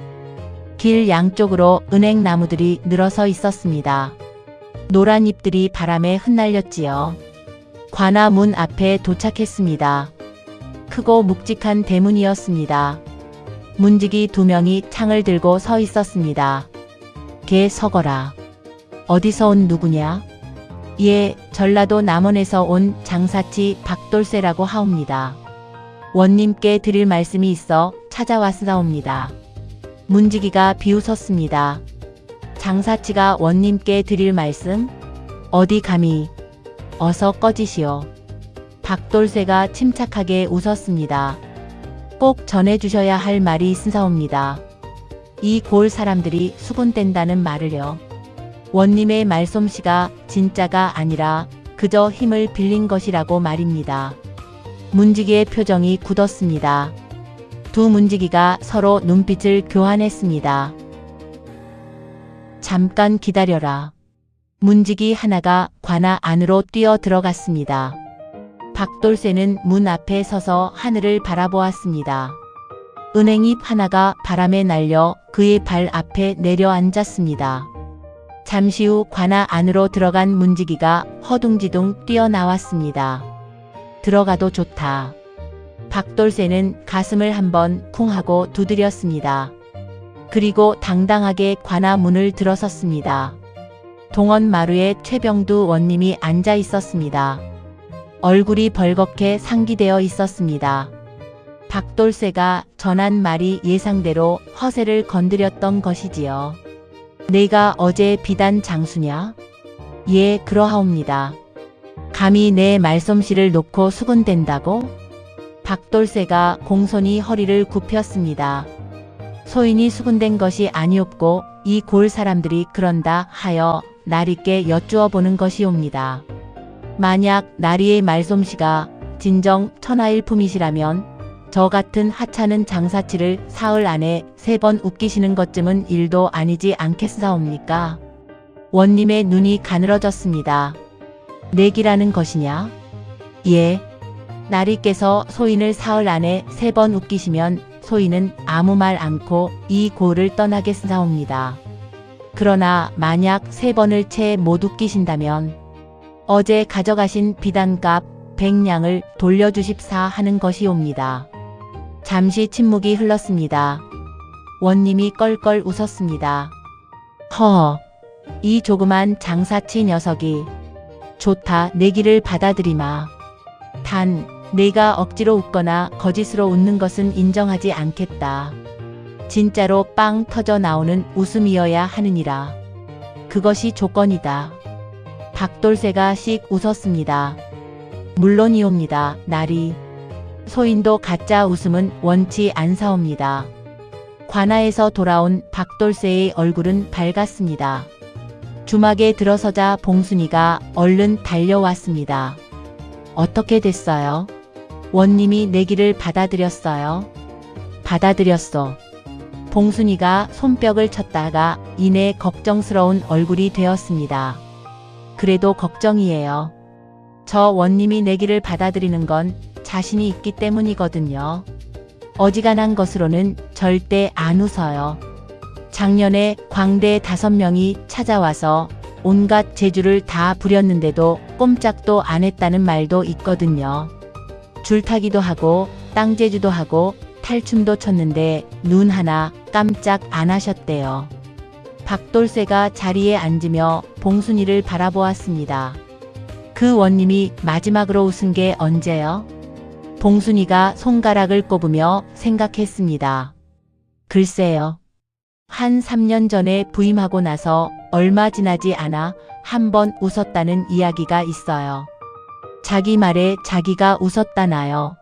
길 양쪽으로 은행나무들이 늘어서 있었습니다. 노란 잎들이 바람에 흩날렸지요. 관아 문 앞에 도착했습니다. 크고 묵직한 대문이었습니다. 문지기 2명이 창을 들고 서 있었습니다. 개 서거라. 어디서 온 누구냐? 예, 전라도 남원에서 온 장사치 박돌쇠라고 하옵니다. 원님께 드릴 말씀이 있어 찾아왔사옵니다. 문지기가 비웃었습니다. 장사치가 원님께 드릴 말씀? 어디 감히. 어서 꺼지시오. 박돌쇠가 침착하게 웃었습니다. 꼭 전해주셔야 할 말이 있사옵니다. 이 골 사람들이 수군댄다는 말을요. 원님의 말솜씨가 진짜가 아니라 그저 힘을 빌린 것이라고 말입니다. 문지기의 표정이 굳었습니다. 두 문지기가 서로 눈빛을 교환했습니다. 잠깐 기다려라. 문지기 하나가 관아 안으로 뛰어 들어갔습니다. 박돌쇠는 문 앞에 서서 하늘을 바라보았습니다. 은행잎 하나가 바람에 날려 그의 발 앞에 내려앉았습니다. 잠시 후 관아 안으로 들어간 문지기가 허둥지둥 뛰어나왔습니다. 들어가도 좋다. 박돌쇠는 가슴을 한번 쿵 하고 두드렸습니다. 그리고 당당하게 관아 문을 들어섰습니다. 동원 마루에 최병두 원님이 앉아 있었습니다. 얼굴이 벌겋게 상기되어 있었습니다. 박돌쇠가 전한 말이 예상대로 허세를 건드렸던 것이지요. 내가 어제 비단 장수냐? 예, 그러하옵니다. 감히 내 말솜씨를 놓고 수군댄다고? 박돌쇠가 공손히 허리를 굽혔습니다. 소인이 수군댄 것이 아니옵고 이 골 사람들이 그런다 하여 나리께 여쭈어 보는 것이옵니다. 만약 나리의 말솜씨가 진정 천하일품이시라면 저 같은 하찮은 장사치를 사흘 안에 3번 웃기시는 것쯤은 일도 아니지 않겠사옵니까? 원님의 눈이 가늘어졌습니다. 내기라는 것이냐? 예. 나리께서 소인을 사흘 안에 3번 웃기시면 소인은 아무 말 않고 이 고를 떠나겠사옵니다. 그러나 만약 3번을 채 못 웃기신다면 어제 가져가신 비단값 100냥을 돌려주십사 하는 것이옵니다. 잠시 침묵이 흘렀습니다. 원님이 껄껄 웃었습니다. 허, 이 조그만 장사치 녀석이. 좋다, 내기를 받아들이마. 단, 내가 억지로 웃거나 거짓으로 웃는 것은 인정하지 않겠다. 진짜로 빵 터져 나오는 웃음이어야 하느니라. 그것이 조건이다. 박돌쇠가 씩 웃었습니다. 물론이옵니다, 나리. 소인도 가짜 웃음은 원치 않사옵니다. 관아에서 돌아온 박돌쇠의 얼굴은 밝았습니다. 주막에 들어서자 봉순이가 얼른 달려왔습니다. 어떻게 됐어요? 원님이 내기를 받아들였어요. 받아들였어. 봉순이가 손뼉을 쳤다가 이내 걱정스러운 얼굴이 되었습니다. 그래도 걱정이에요. 저 원님이 내기를 받아들이는 건 자신이 있기 때문이거든요. 어지간한 것으로는 절대 안 웃어요. 작년에 광대 5명이 찾아와서 온갖 재주를 다 부렸는데도 꼼짝도 안 했다는 말도 있거든요. 줄타기도 하고 땅재주도 하고 탈춤도 췄는데 눈 하나 깜짝 안 하셨대요. 박돌쇠가 자리에 앉으며 봉순이를 바라보았습니다. 그 원님이 마지막으로 웃은 게 언제요? 봉순이가 손가락을 꼽으며 생각했습니다. 글쎄요. 한 3년 전에 부임하고 나서 얼마 지나지 않아 한 번 웃었다는 이야기가 있어요. 자기 말에 자기가 웃었다나요.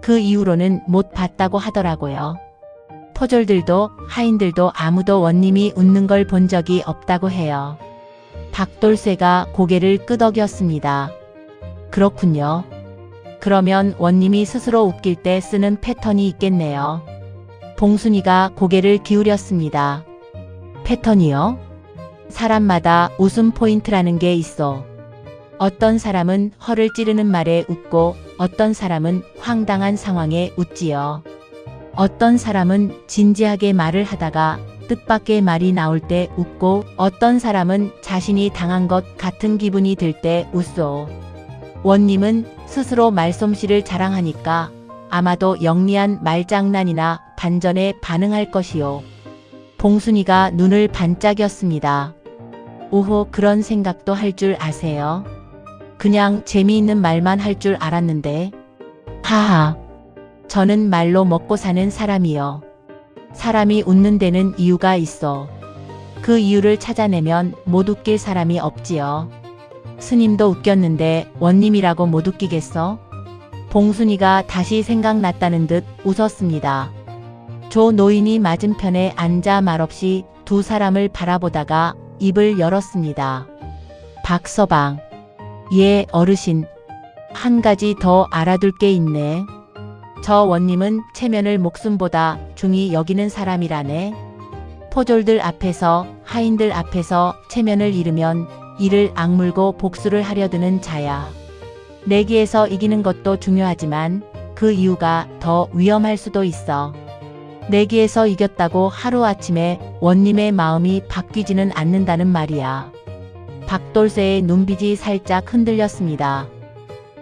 그 이후로는 못 봤다고 하더라고요. 포졸들도 하인들도 아무도 원님이 웃는 걸 본 적이 없다고 해요. 박돌쇠가 고개를 끄덕였습니다. 그렇군요. 그러면 원님이 스스로 웃길 때 쓰는 패턴이 있겠네요. 봉순이가 고개를 기울였습니다. 패턴이요? 사람마다 웃음 포인트라는 게 있어. 어떤 사람은 허를 찌르는 말에 웃고 어떤 사람은 황당한 상황에 웃지요. 어떤 사람은 진지하게 말을 하다가 뜻밖의 말이 나올 때 웃고 어떤 사람은 자신이 당한 것 같은 기분이 들 때 웃소. 원님은 스스로 말솜씨를 자랑하니까 아마도 영리한 말장난이나 반전에 반응할 것이요. 봉순이가 눈을 반짝였습니다. 오호, 그런 생각도 할 줄 아세요? 그냥 재미있는 말만 할 줄 알았는데. 하하. 저는 말로 먹고 사는 사람이요. 사람이 웃는 데는 이유가 있어. 그 이유를 찾아내면 못 웃길 사람이 없지요. 스님도 웃겼는데 원님이라고 못 웃기겠어? 봉순이가 다시 생각났다는 듯 웃었습니다. 조 노인이 맞은편에 앉아 말없이 두 사람을 바라보다가 입을 열었습니다. 박서방. 예, 어르신. 한 가지 더 알아둘 게 있네. 저 원님은 체면을 목숨보다 중히 여기는 사람이라네. 포졸들 앞에서 하인들 앞에서 체면을 잃으면 이를 악물고 복수를 하려 드는 자야. 내기에서 이기는 것도 중요하지만 그 이유가 더 위험할 수도 있어. 내기에서 이겼다고 하루아침에 원님의 마음이 바뀌지는 않는다는 말이야. 박돌쇠의 눈빛이 살짝 흔들렸습니다.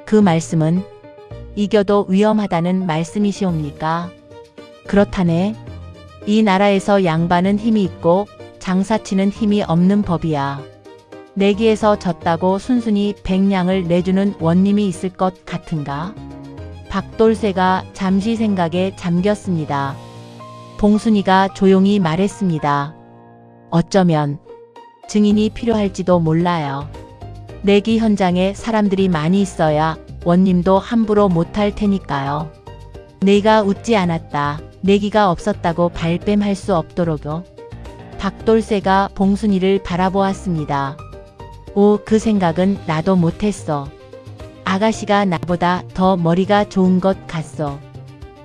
그 말씀은 이겨도 위험하다는 말씀이시옵니까? 그렇다네. 이 나라에서 양반은 힘이 있고 장사치는 힘이 없는 법이야. 내기에서 졌다고 순순히 백냥을 내주는 원님이 있을 것 같은가? 박돌쇠가 잠시 생각에 잠겼습니다. 봉순이가 조용히 말했습니다. 어쩌면 증인이 필요할지도 몰라요. 내기 현장에 사람들이 많이 있어야 원님도 함부로 못할 테니까요. 내가 웃지 않았다, 내기가 없었다고 발뺌할 수 없도록요. 박돌쇠가 봉순이를 바라보았습니다. 오, 그 생각은 나도 못했어. 아가씨가 나보다 더 머리가 좋은 것 같소.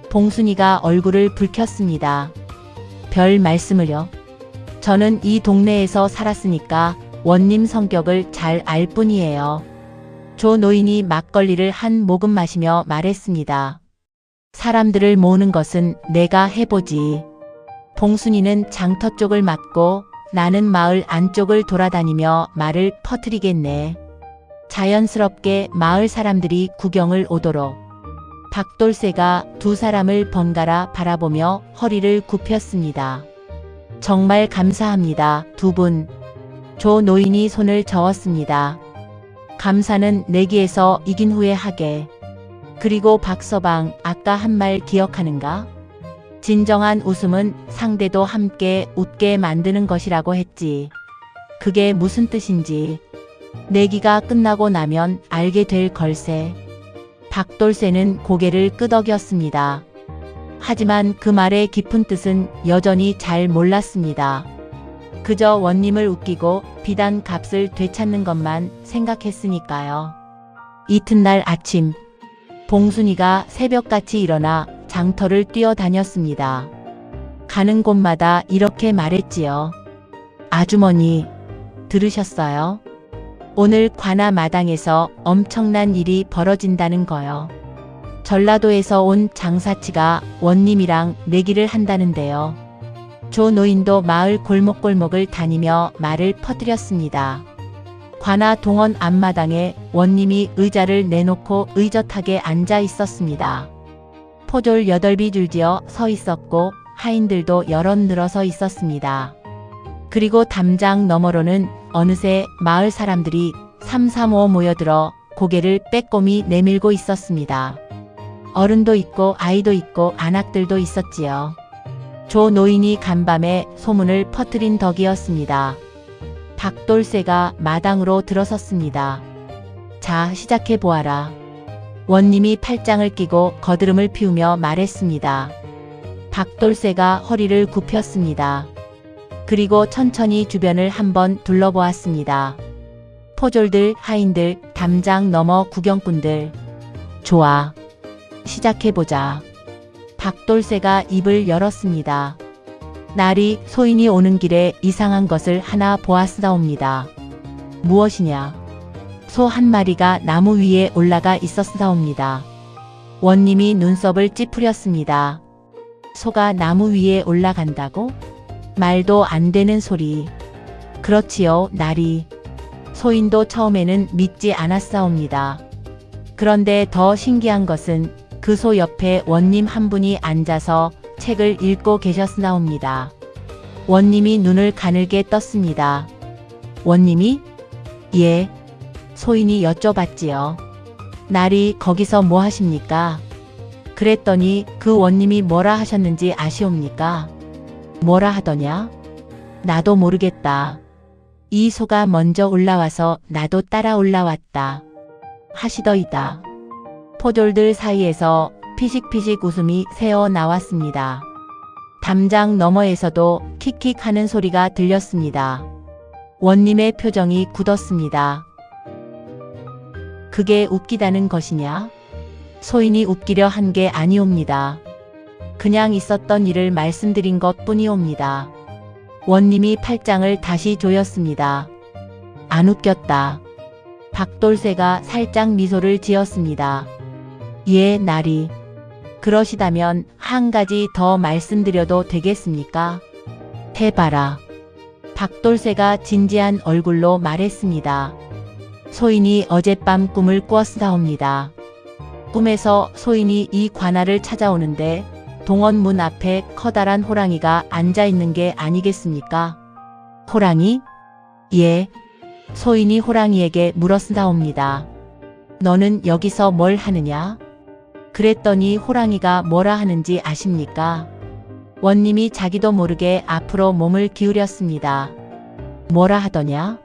봉순이가 얼굴을 붉혔습니다. 별 말씀을요. 저는 이 동네에서 살았으니까 원님 성격을 잘 알 뿐이에요. 조 노인이 막걸리를 한 모금 마시며 말했습니다. 사람들을 모으는 것은 내가 해보지. 봉순이는 장터 쪽을 맡고 나는 마을 안쪽을 돌아다니며 말을 퍼뜨리겠네. 자연스럽게 마을 사람들이 구경을 오도록. 박돌쇠가 두 사람을 번갈아 바라보며 허리를 굽혔습니다. 정말 감사합니다, 두 분. 조 노인이 손을 저었습니다. 감사는 내기에서 이긴 후에 하게. 그리고 박서방, 아까 한 말 기억하는가? 진정한 웃음은 상대도 함께 웃게 만드는 것이라고 했지. 그게 무슨 뜻인지 내기가 끝나고 나면 알게 될 걸세. 박돌쇠는 고개를 끄덕였습니다. 하지만 그 말의 깊은 뜻은 여전히 잘 몰랐습니다. 그저 원님을 웃기고 비단 값을 되찾는 것만 생각했으니까요. 이튿날 아침, 봉순이가 새벽같이 일어나 장터를 뛰어다녔습니다. 가는 곳마다 이렇게 말했지요. 아주머니, 들으셨어요? 오늘 관아 마당에서 엄청난 일이 벌어진다는 거요. 전라도에서 온 장사치가 원님이랑 내기를 한다는데요. 조 노인도 마을 골목골목을 다니며 말을 퍼뜨렸습니다. 관아 동원 앞마당에 원님이 의자를 내놓고 의젓하게 앉아 있었습니다. 포졸 8비 줄지어 서 있었고 하인들도 여럿 늘어서 있었습니다. 그리고 담장 너머로는 어느새 마을 사람들이 삼삼오오 모여들어 고개를 빼꼼히 내밀고 있었습니다. 어른도 있고 아이도 있고 안악들도 있었지요. 조 노인이 간밤에 소문을 퍼뜨린 덕이었습니다. 박돌쇠가 마당으로 들어섰습니다. 자, 시작해보아라. 원님이 팔짱을 끼고 거드름을 피우며 말했습니다. 박돌쇠가 허리를 굽혔습니다. 그리고 천천히 주변을 한번 둘러보았습니다. 포졸들, 하인들, 담장 너머 구경꾼들. 좋아. 시작해보자. 박돌쇠가 입을 열었습니다. 날이 소인이 오는 길에 이상한 것을 하나 보았사옵니다. 무엇이냐? 소 한 마리가 나무 위에 올라가 있었사옵니다. 원님이 눈썹을 찌푸렸습니다. 소가 나무 위에 올라간다고? 말도 안 되는 소리. 그렇지요, 날이. 소인도 처음에는 믿지 않았사옵니다. 그런데 더 신기한 것은 그 소 옆에 원님 한 분이 앉아서 책을 읽고 계셨사옵니다. 원님이 눈을 가늘게 떴습니다. 원님이? 예. 소인이 여쭤봤지요. 날이 거기서 뭐 하십니까? 그랬더니 그 원님이 뭐라 하셨는지 아시옵니까? 뭐라 하더냐? 나도 모르겠다. 이 소가 먼저 올라와서 나도 따라 올라왔다. 하시더이다. 포졸들 사이에서 피식피식 웃음이 새어 나왔습니다. 담장 너머에서도 킥킥 하는 소리가 들렸습니다. 원님의 표정이 굳었습니다. 그게 웃기다는 것이냐? 소인이 웃기려 한 게 아니옵니다. 그냥 있었던 일을 말씀드린 것 뿐이옵니다. 원님이 팔짱을 다시 조였습니다. 안 웃겼다. 박돌쇠가 살짝 미소를 지었습니다. 예, 날이. 그러시다면 한 가지 더 말씀드려도 되겠습니까? 해봐라. 박돌쇠가 진지한 얼굴로 말했습니다. 소인이 어젯밤 꿈을 꾸었사옵니다. 꿈에서 소인이 이 관아를 찾아오는데 동원문 앞에 커다란 호랑이가 앉아있는 게 아니겠습니까? 호랑이? 예. 소인이 호랑이에게 물었사옵니다. 너는 여기서 뭘 하느냐? 그랬더니 호랑이가 뭐라 하는지 아십니까? 원님이 자기도 모르게 앞으로 몸을 기울였습니다. 뭐라 하더냐?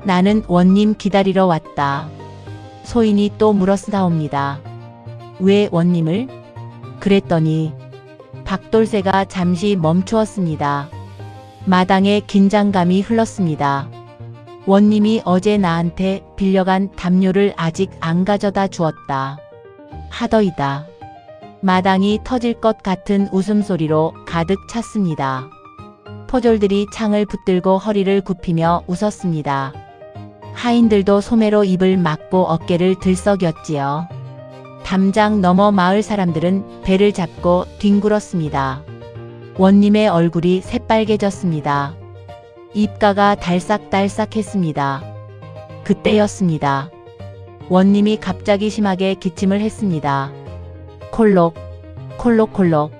나는 원님 기다리러 왔다. 소인이 또 물었사옵니다. 왜 원님을? 그랬더니 박돌쇠가 잠시 멈추었습니다. 마당에 긴장감이 흘렀습니다. 원님이 어제 나한테 빌려간 담요를 아직 안 가져다 주었다. 하더이다. 마당이 터질 것 같은 웃음소리로 가득 찼습니다. 포졸들이 창을 붙들고 허리를 굽히며 웃었습니다. 하인들도 소매로 입을 막고 어깨를 들썩였지요. 담장 너머 마을 사람들은 배를 잡고 뒹굴었습니다. 원님의 얼굴이 새빨개졌습니다. 입가가 달싹달싹했습니다. 그때였습니다. 원님이 갑자기 심하게 기침을 했습니다. 콜록, 콜록콜록.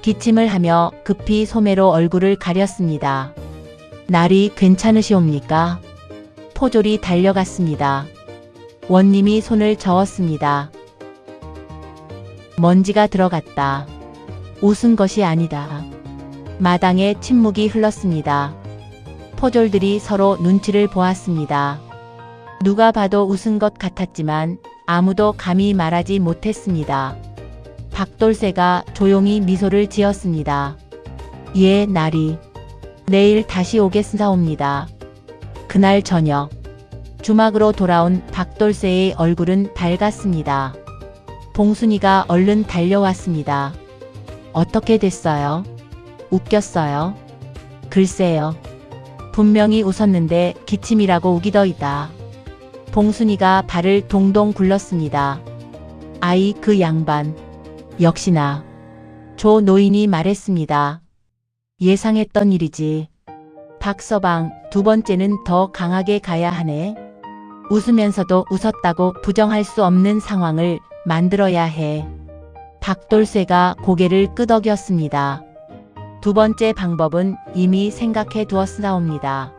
기침을 하며 급히 소매로 얼굴을 가렸습니다. 날이 괜찮으시옵니까? 포졸이 달려갔습니다. 원님이 손을 저었습니다. 먼지가 들어갔다. 웃은 것이 아니다. 마당에 침묵이 흘렀습니다. 포졸들이 서로 눈치를 보았습니다. 누가 봐도 웃은 것 같았지만 아무도 감히 말하지 못했습니다. 박돌쇠가 조용히 미소를 지었습니다. 예, 날이. 내일 다시 오겠사옵니다. 그날 저녁 주막으로 돌아온 박돌쇠의 얼굴은 밝았습니다. 봉순이가 얼른 달려왔습니다. 어떻게 됐어요? 웃겼어요? 글쎄요. 분명히 웃었는데 기침이라고 우기더이다. 봉순이가 발을 동동 굴렀습니다. 아이, 그 양반. 역시나. 조 노인이 말했습니다. 예상했던 일이지. 박서방, 두 번째는 더 강하게 가야 하네. 웃으면서도 웃었다고 부정할 수 없는 상황을 만들어야 해. 박돌쇠가 고개를 끄덕였습니다. 두 번째 방법은 이미 생각해 두었사옵니다.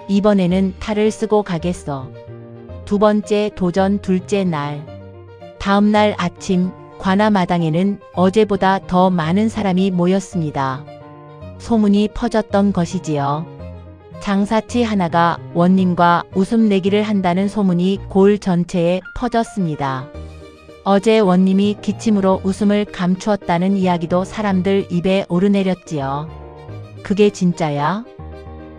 이번에는 탈을 쓰고 가겠어. 두 번째 도전 둘째 날. 다음 날 아침 관아마당에는 어제보다 더 많은 사람이 모였습니다. 소문이 퍼졌던 것이지요. 장사치 하나가 원님과 웃음 내기를 한다는 소문이 골 전체에 퍼졌습니다. 어제 원님이 기침으로 웃음을 감추었다는 이야기도 사람들 입에 오르내렸지요. 그게 진짜야?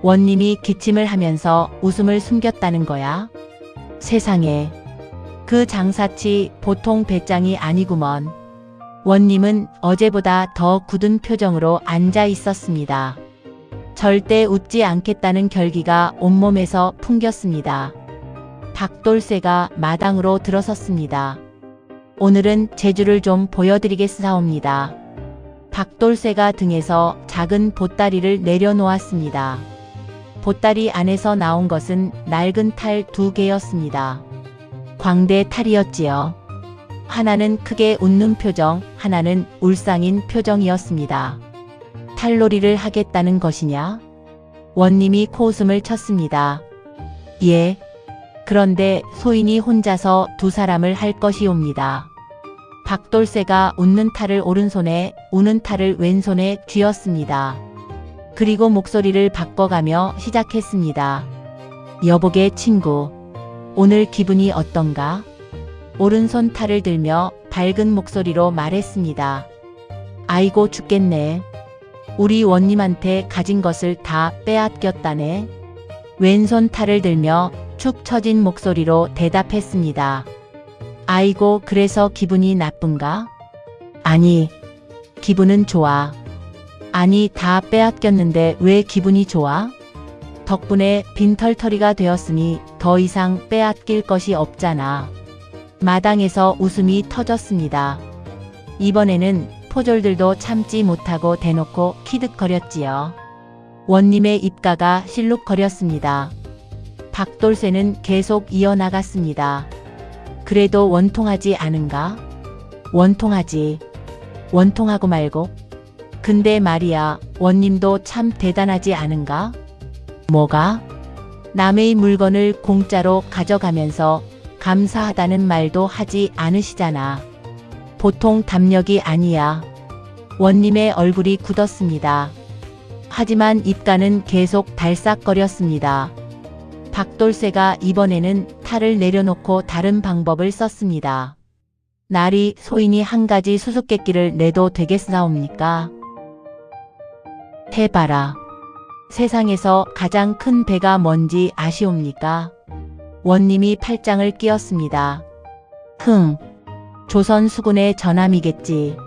원님이 기침을 하면서 웃음을 숨겼다는 거야? 세상에. 그 장사치 보통 배짱이 아니구먼. 원님은 어제보다 더 굳은 표정으로 앉아 있었습니다. 절대 웃지 않겠다는 결기가 온몸에서 풍겼습니다. 박돌쇠가 마당으로 들어섰습니다. 오늘은 재주를 좀 보여드리겠사옵니다. 박돌쇠가 등에서 작은 보따리를 내려놓았습니다. 보따리 안에서 나온 것은 낡은 탈 2개였습니다. 광대 탈이었지요. 하나는 크게 웃는 표정, 하나는 울상인 표정이었습니다. 탈놀이를 하겠다는 것이냐? 원님이 코웃음을 쳤습니다. 예. 그런데 소인이 혼자서 두 사람을 할 것이옵니다. 박돌쇠가 웃는 탈을 오른손에, 우는 탈을 왼손에 쥐었습니다. 그리고 목소리를 바꿔가며 시작했습니다. 여보게 친구, 오늘 기분이 어떤가? 오른손 탈을 들며 밝은 목소리로 말했습니다. 아이고 죽겠네. 우리 원님한테 가진 것을 다 빼앗겼다네. 왼손 탈을 들며 축 처진 목소리로 대답했습니다. 아이고 그래서 기분이 나쁜가? 아니, 기분은 좋아. 아니 다 빼앗겼는데 왜 기분이 좋아? 덕분에 빈털터리가 되었으니 더 이상 빼앗길 것이 없잖아. 마당에서 웃음이 터졌습니다. 이번에는 포졸들도 참지 못하고 대놓고 키득거렸지요. 원님의 입가가 실룩거렸습니다. 박돌쇠는 계속 이어나갔습니다. 그래도 원통하지 않은가? 원통하지. 원통하고 말고. 근데 말이야, 원님도 참 대단하지 않은가? 뭐가? 남의 물건을 공짜로 가져가면서 감사하다는 말도 하지 않으시잖아. 보통 담력이 아니야. 원님의 얼굴이 굳었습니다. 하지만 입가는 계속 달싹거렸습니다. 박돌쇠가 이번에는 탈을 내려놓고 다른 방법을 썼습니다. 날이 소인이 한 가지 수수께끼를 내도 되겠사옵니까? 해봐라. 세상에서 가장 큰 배가 뭔지 아시옵니까? 원님이 팔짱을 끼었습니다. 조선 수군의 전함이겠지.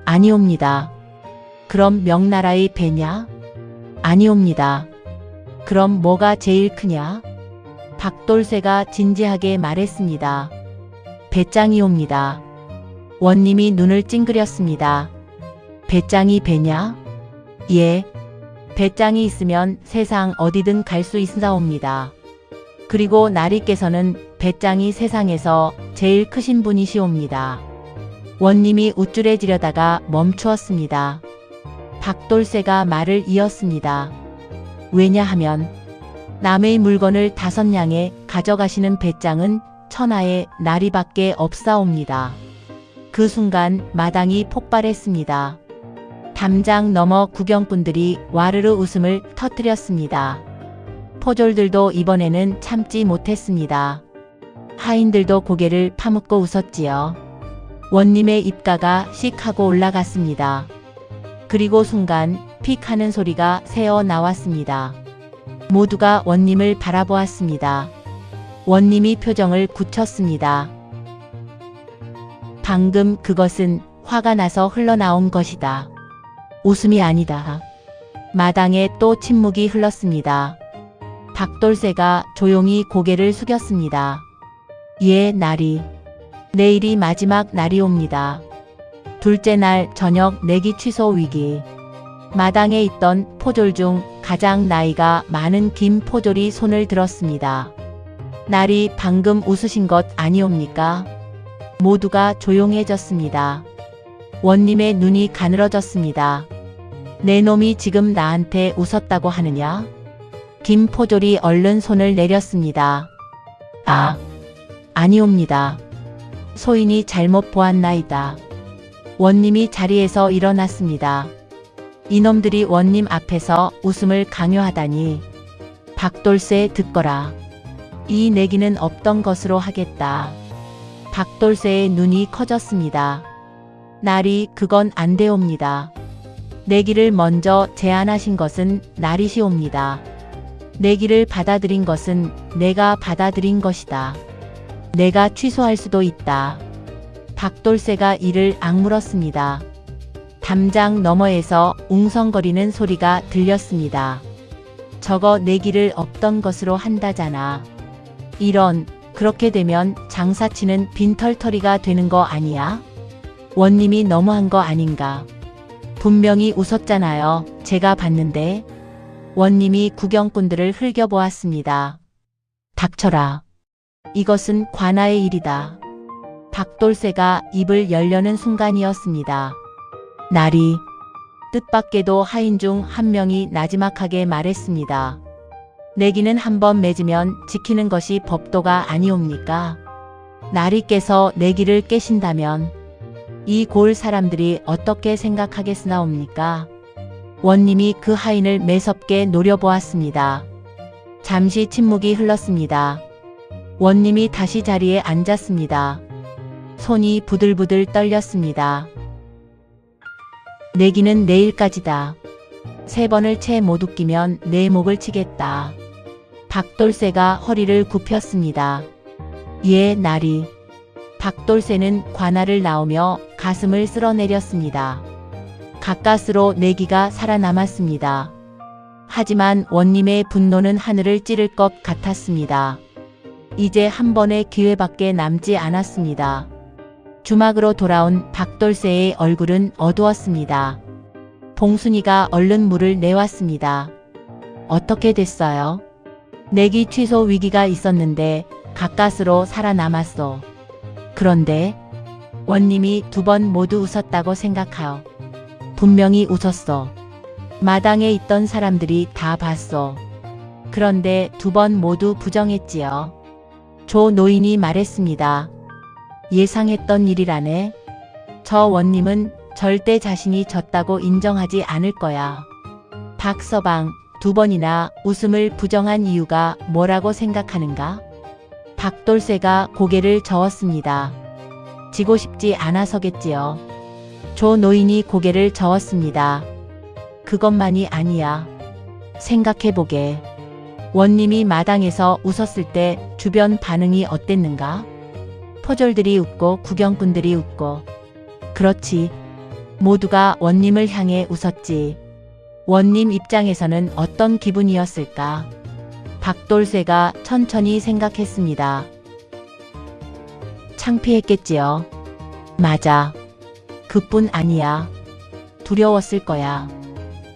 아니옵니다. 그럼 명나라의 배냐? 아니옵니다. 그럼 뭐가 제일 크냐? 박돌쇠가 진지하게 말했습니다. 배짱이옵니다. 원님이 눈을 찡그렸습니다. 배짱이 배냐? 예. 배짱이 있으면 세상 어디든 갈 수 있사옵니다. 그리고 나리께서는 배짱이 세상에서 제일 크신 분이시옵니다. 원님이 우쭐해지려다가 멈추었습니다. 박돌쇠가 말을 이었습니다. 왜냐하면 남의 물건을 5냥에 가져가시는 배짱은 천하에 나리밖에 없사옵니다. 그 순간 마당이 폭발했습니다. 담장 너머 구경꾼들이 와르르 웃음을 터뜨렸습니다. 포졸들도 이번에는 참지 못했습니다. 하인들도 고개를 파묻고 웃었지요. 원님의 입가가 씩 하고 올라갔습니다. 그리고 순간 픽 하는 소리가 새어 나왔습니다. 모두가 원님을 바라보았습니다. 원님이 표정을 굳혔습니다. 방금 그것은 화가 나서 흘러나온 것이다. 웃음이 아니다. 마당에 또 침묵이 흘렀습니다. 박돌쇠가 조용히 고개를 숙였습니다. 예, 날이. 내일이 마지막 날이옵니다. 둘째 날 저녁 내기 취소 위기. 마당에 있던 포졸 중 가장 나이가 많은 김포졸이 손을 들었습니다. 날이 방금 웃으신 것 아니옵니까? 모두가 조용해졌습니다. 원님의 눈이 가늘어졌습니다. 내 놈이 지금 나한테 웃었다고 하느냐? 김포졸이 얼른 손을 내렸습니다. 아니옵니다. 소인이 잘못 보았나이다. 원님이 자리에서 일어났습니다. 이놈들이 원님 앞에서 웃음을 강요하다니. 박돌쇠 듣거라. 이 내기는 없던 것으로 하겠다. 박돌쇠의 눈이 커졌습니다. 날이 그건 안 되옵니다. 내기를 먼저 제안하신 것은 날이시옵니다. 내기를 받아들인 것은 내가 받아들인 것이다. 내가 취소할 수도 있다. 박돌쇠가 이를 악물었습니다. 담장 너머에서 웅성거리는 소리가 들렸습니다. 저거 내기를 없던 것으로 한다잖아. 이런, 그렇게 되면 장사치는 빈털터리가 되는 거 아니야? 원님이 너무한 거 아닌가? 분명히 웃었잖아요. 제가 봤는데. 원님이 구경꾼들을 흘겨보았습니다. 닥쳐라. 이것은 관아의 일이다. 박돌쇠가 입을 열려는 순간이었습니다. 날이 뜻밖에도 하인 중 한 명이 나지막하게 말했습니다. 내기는 한번 맺으면 지키는 것이 법도가 아니옵니까? 날이께서 내기를 깨신다면 이 골 사람들이 어떻게 생각하겠으나옵니까? 원님이 그 하인을 매섭게 노려보았습니다. 잠시 침묵이 흘렀습니다. 원님이 다시 자리에 앉았습니다. 손이 부들부들 떨렸습니다. 내기는 내일까지다. 3번을 채 못 웃기면 내 목을 치겠다. 박돌쇠가 허리를 굽혔습니다. 예, 날이. 박돌쇠는 관아를 나오며 가슴을 쓸어내렸습니다. 가까스로 내기가 살아남았습니다. 하지만 원님의 분노는 하늘을 찌를 것 같았습니다. 이제 한 번의 기회밖에 남지 않았습니다. 주막으로 돌아온 박돌쇠의 얼굴은 어두웠습니다. 봉순이가 얼른 물을 내왔습니다. 어떻게 됐어요? 내기 취소 위기가 있었는데 가까스로 살아남았소. 그런데 원님이 2번 모두 웃었다고 생각하오. 분명히 웃었소. 마당에 있던 사람들이 다 봤소. 그런데 2번 모두 부정했지요. 조 노인이 말했습니다. 예상했던 일이라네. 저 원님은 절대 자신이 졌다고 인정하지 않을 거야. 박서방, 2번이나 웃음을 부정한 이유가 뭐라고 생각하는가? 박돌쇠가 고개를 저었습니다. 지고 싶지 않아서겠지요. 조 노인이 고개를 저었습니다. 그것만이 아니야. 생각해보게. 원님이 마당에서 웃었을 때 주변 반응이 어땠는가? 포졸들이 웃고 구경꾼들이 웃고. 그렇지. 모두가 원님을 향해 웃었지. 원님 입장에서는 어떤 기분이었을까? 박돌쇠가 천천히 생각했습니다. 창피했겠지요. 맞아. 그뿐 아니야. 두려웠을 거야.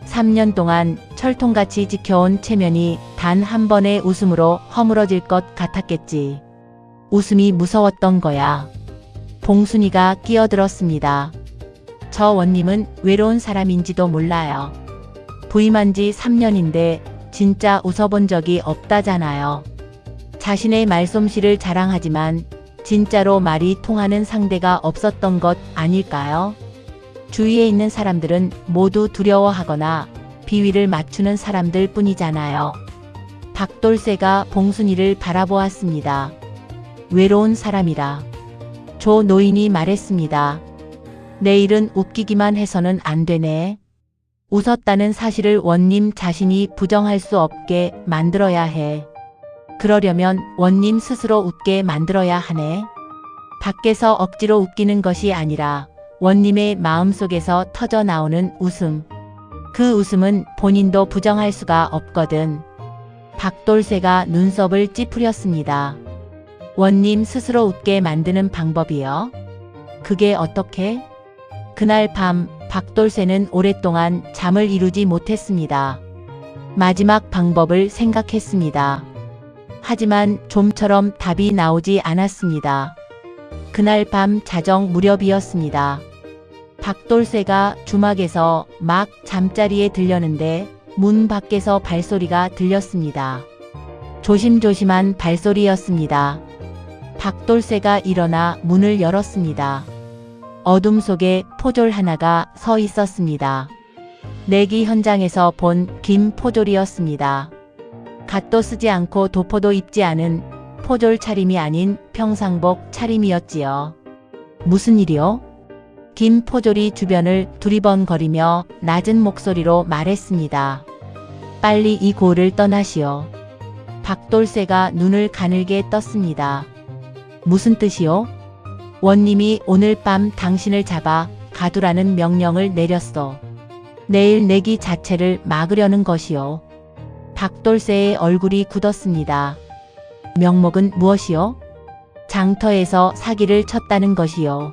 3년 동안 철통같이 지켜온 체면이 단 한 번의 웃음으로 허물어질 것 같았겠지. 웃음이 무서웠던 거야. 봉순이가 끼어들었습니다. 저 원님은 외로운 사람인지도 몰라요. 부임한 지 3년인데 진짜 웃어본 적이 없다잖아요. 자신의 말솜씨를 자랑하지만 진짜로 말이 통하는 상대가 없었던 것 아닐까요? 주위에 있는 사람들은 모두 두려워하거나 비위를 맞추는 사람들 뿐이잖아요. 박돌쇠가 봉순이를 바라보았습니다. 외로운 사람이라. 조 노인이 말했습니다. 내일은 웃기기만 해서는 안 되네. 웃었다는 사실을 원님 자신이 부정할 수 없게 만들어야 해. 그러려면 원님 스스로 웃게 만들어야 하네. 밖에서 억지로 웃기는 것이 아니라 원님의 마음속에서 터져 나오는 웃음. 그 웃음은 본인도 부정할 수가 없거든. 박돌쇠가 눈썹을 찌푸렸습니다. 원님 스스로 웃게 만드는 방법이요? 그게 어떻게? 그날 밤 박돌새는 오랫동안 잠을 이루지 못했습니다. 마지막 방법을 생각했습니다. 하지만 좀처럼 답이 나오지 않았습니다. 그날 밤 자정 무렵이었습니다. 박돌새가 주막에서 막 잠자리에 들려는데 문 밖에서 발소리가 들렸습니다. 조심조심한 발소리였습니다. 박돌새가 일어나 문을 열었습니다. 어둠 속에 포졸 하나가 서 있었습니다. 내기 현장에서 본 김포졸이었습니다. 갓도 쓰지 않고 도포도 입지 않은 포졸 차림이 아닌 평상복 차림이었지요. 무슨 일이요? 김포졸이 주변을 두리번거리며 낮은 목소리로 말했습니다. 빨리 이 고을을 떠나시오. 박돌새가 눈을 가늘게 떴습니다. 무슨 뜻이요? 원님이 오늘 밤 당신을 잡아 가두라는 명령을 내렸어. 내일 내기 자체를 막으려는 것이요. 박돌새의 얼굴이 굳었습니다. 명목은 무엇이요? 장터에서 사기를 쳤다는 것이요.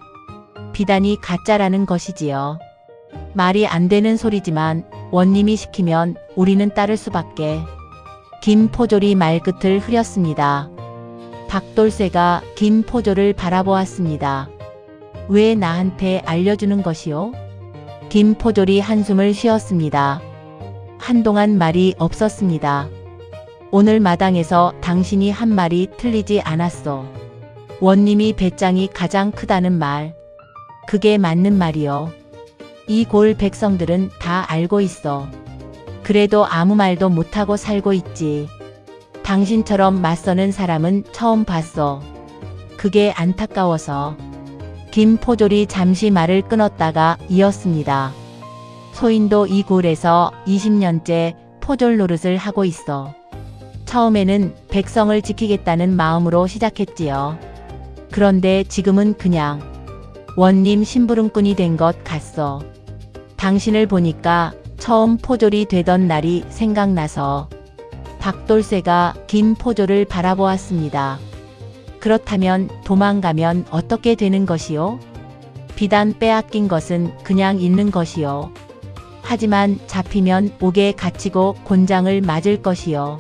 비단이 가짜라는 것이지요. 말이 안 되는 소리지만 원님이 시키면 우리는 따를 수밖에. 김포졸이 말끝을 흐렸습니다. 박돌새가 김포졸을 바라보았습니다. 왜 나한테 알려주는 것이요? 김포졸이 한숨을 쉬었습니다. 한동안 말이 없었습니다. 오늘 마당에서 당신이 한 말이 틀리지 않았어. 원님이 배짱이 가장 크다는 말. 그게 맞는 말이요. 이 고을 백성들은 다 알고 있어. 그래도 아무 말도 못하고 살고 있지. 당신처럼 맞서는 사람은 처음 봤어. 그게 안타까워서. 김포졸이 잠시 말을 끊었다가 이었습니다. 소인도 이 고을에서 20년째 포졸 노릇을 하고 있어. 처음에는 백성을 지키겠다는 마음으로 시작했지요. 그런데 지금은 그냥 원님 심부름꾼이 된 것 같소. 당신을 보니까 처음 포졸이 되던 날이 생각나서. 박돌새가 김포졸을 바라보았습니다. 그렇다면 도망가면 어떻게 되는 것이요? 비단 빼앗긴 것은 그냥 있는 것이요. 하지만 잡히면 옥에 갇히고 곤장을 맞을 것이요.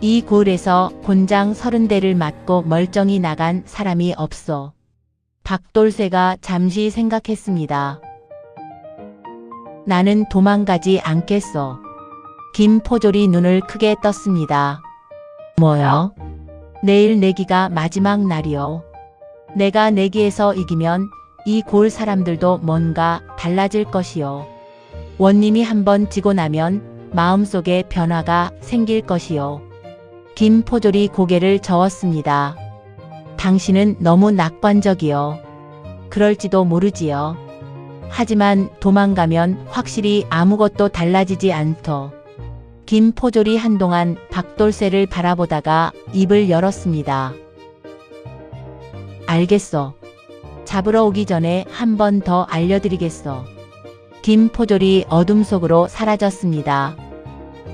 이 고을에서 곤장 30대를 맞고 멀쩡히 나간 사람이 없어. 박돌새가 잠시 생각했습니다. 나는 도망가지 않겠어. 김포졸이 눈을 크게 떴습니다. 뭐요? 내일 내기가 마지막 날이요. 내가 내기에서 이기면 이 고을 사람들도 뭔가 달라질 것이요. 원님이 한번 지고 나면 마음속에 변화가 생길 것이요. 김포졸이 고개를 저었습니다. 당신은 너무 낙관적이요. 그럴지도 모르지요. 하지만 도망가면 확실히 아무것도 달라지지 않더. 김포졸이 한동안 박돌새를 바라보다가 입을 열었습니다. 알겠어. 잡으러 오기 전에 한 번 더 알려드리겠어. 김포졸이 어둠 속으로 사라졌습니다.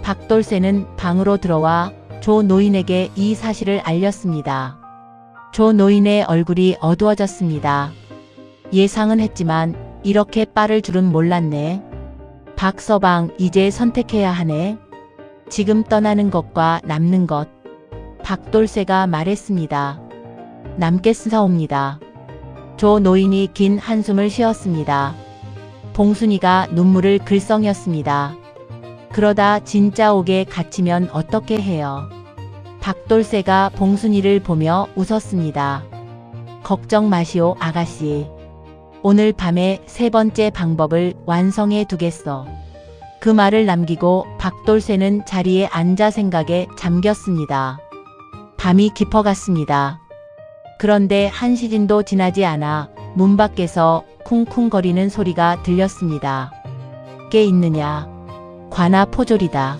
박돌새는 방으로 들어와 조 노인에게 이 사실을 알렸습니다. 조 노인의 얼굴이 어두워졌습니다. 예상은 했지만 이렇게 빠를 줄은 몰랐네. 박서방, 이제 선택해야 하네. 지금 떠나는 것과 남는 것. 박돌새가 말했습니다. 남겠사옵니다. 조 노인이 긴 한숨을 쉬었습니다. 봉순이가 눈물을 글썽였습니다. 그러다 진짜 옥에 갇히면 어떻게 해요? 박돌새가 봉순이를 보며 웃었습니다. 걱정 마시오, 아가씨. 오늘 밤에 3번째 방법을 완성해 두겠어. 그 말을 남기고 박돌새는 자리에 앉아 생각에 잠겼습니다. 밤이 깊어갔습니다. 그런데 한 시진도 지나지 않아 문 밖에서 쿵쿵거리는 소리가 들렸습니다. 깨 있느냐? 관아 포졸이다.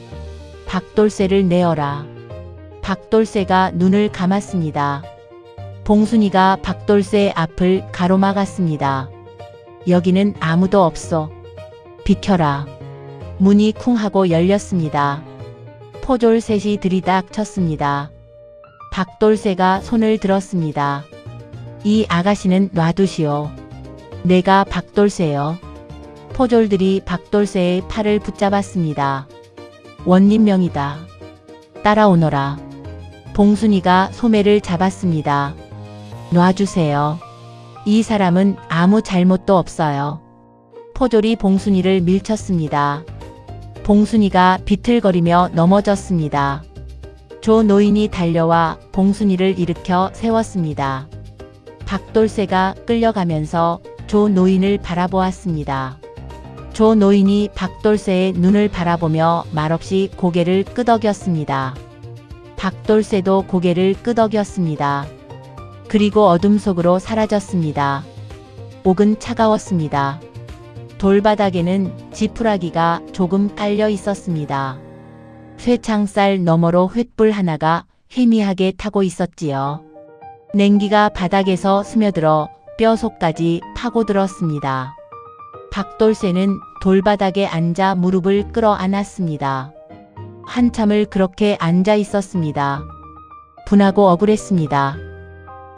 박돌새를 내어라. 박돌새가 눈을 감았습니다. 봉순이가 박돌새 앞을 가로막았습니다. 여기는 아무도 없어. 비켜라. 문이 쿵 하고 열렸습니다. 포졸 셋이 들이닥쳤습니다. 박돌새가 손을 들었습니다. 이 아가씨는 놔두시오. 내가 박돌새요. 포졸들이 박돌쇠의 팔을 붙잡았습니다. 원님 명이다. 따라오너라. 봉순이가 소매를 잡았습니다. 놔주세요. 이 사람은 아무 잘못도 없어요. 포졸이 봉순이를 밀쳤습니다. 봉순이가 비틀거리며 넘어졌습니다. 조 노인이 달려와 봉순이를 일으켜 세웠습니다. 박돌쇠가 끌려가면서 조 노인을 바라보았습니다. 조 노인이 박돌쇠의 눈을 바라보며 말없이 고개를 끄덕였습니다. 박돌쇠도 고개를 끄덕였습니다. 그리고 어둠 속으로 사라졌습니다. 옥은 차가웠습니다. 돌바닥에는 지푸라기가 조금 깔려 있었습니다. 쇠창살 너머로 횃불 하나가 희미하게 타고 있었지요. 냉기가 바닥에서 스며들어 뼈속까지 파고들었습니다. 박돌쇠는 돌바닥에 앉아 무릎을 끌어안았습니다. 한참을 그렇게 앉아 있었습니다. 분하고 억울했습니다.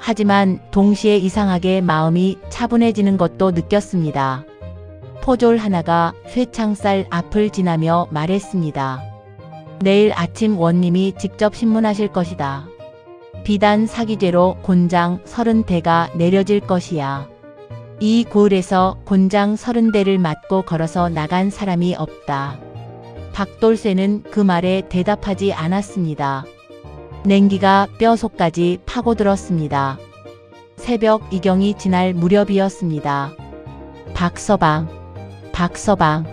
하지만 동시에 이상하게 마음이 차분해지는 것도 느꼈습니다. 포졸 하나가 쇠창살 앞을 지나며 말했습니다. 내일 아침 원님이 직접 신문하실 것이다. 비단 사기죄로 곤장 30대가 내려질 것이야. 이 고을에서 곤장 30대를 맞고 걸어서 나간 사람이 없다. 박돌쇠는 그 말에 대답하지 않았습니다. 냉기가 뼈속까지 파고들었습니다. 새벽 이경이 지날 무렵이었습니다. 박서방, 박서방.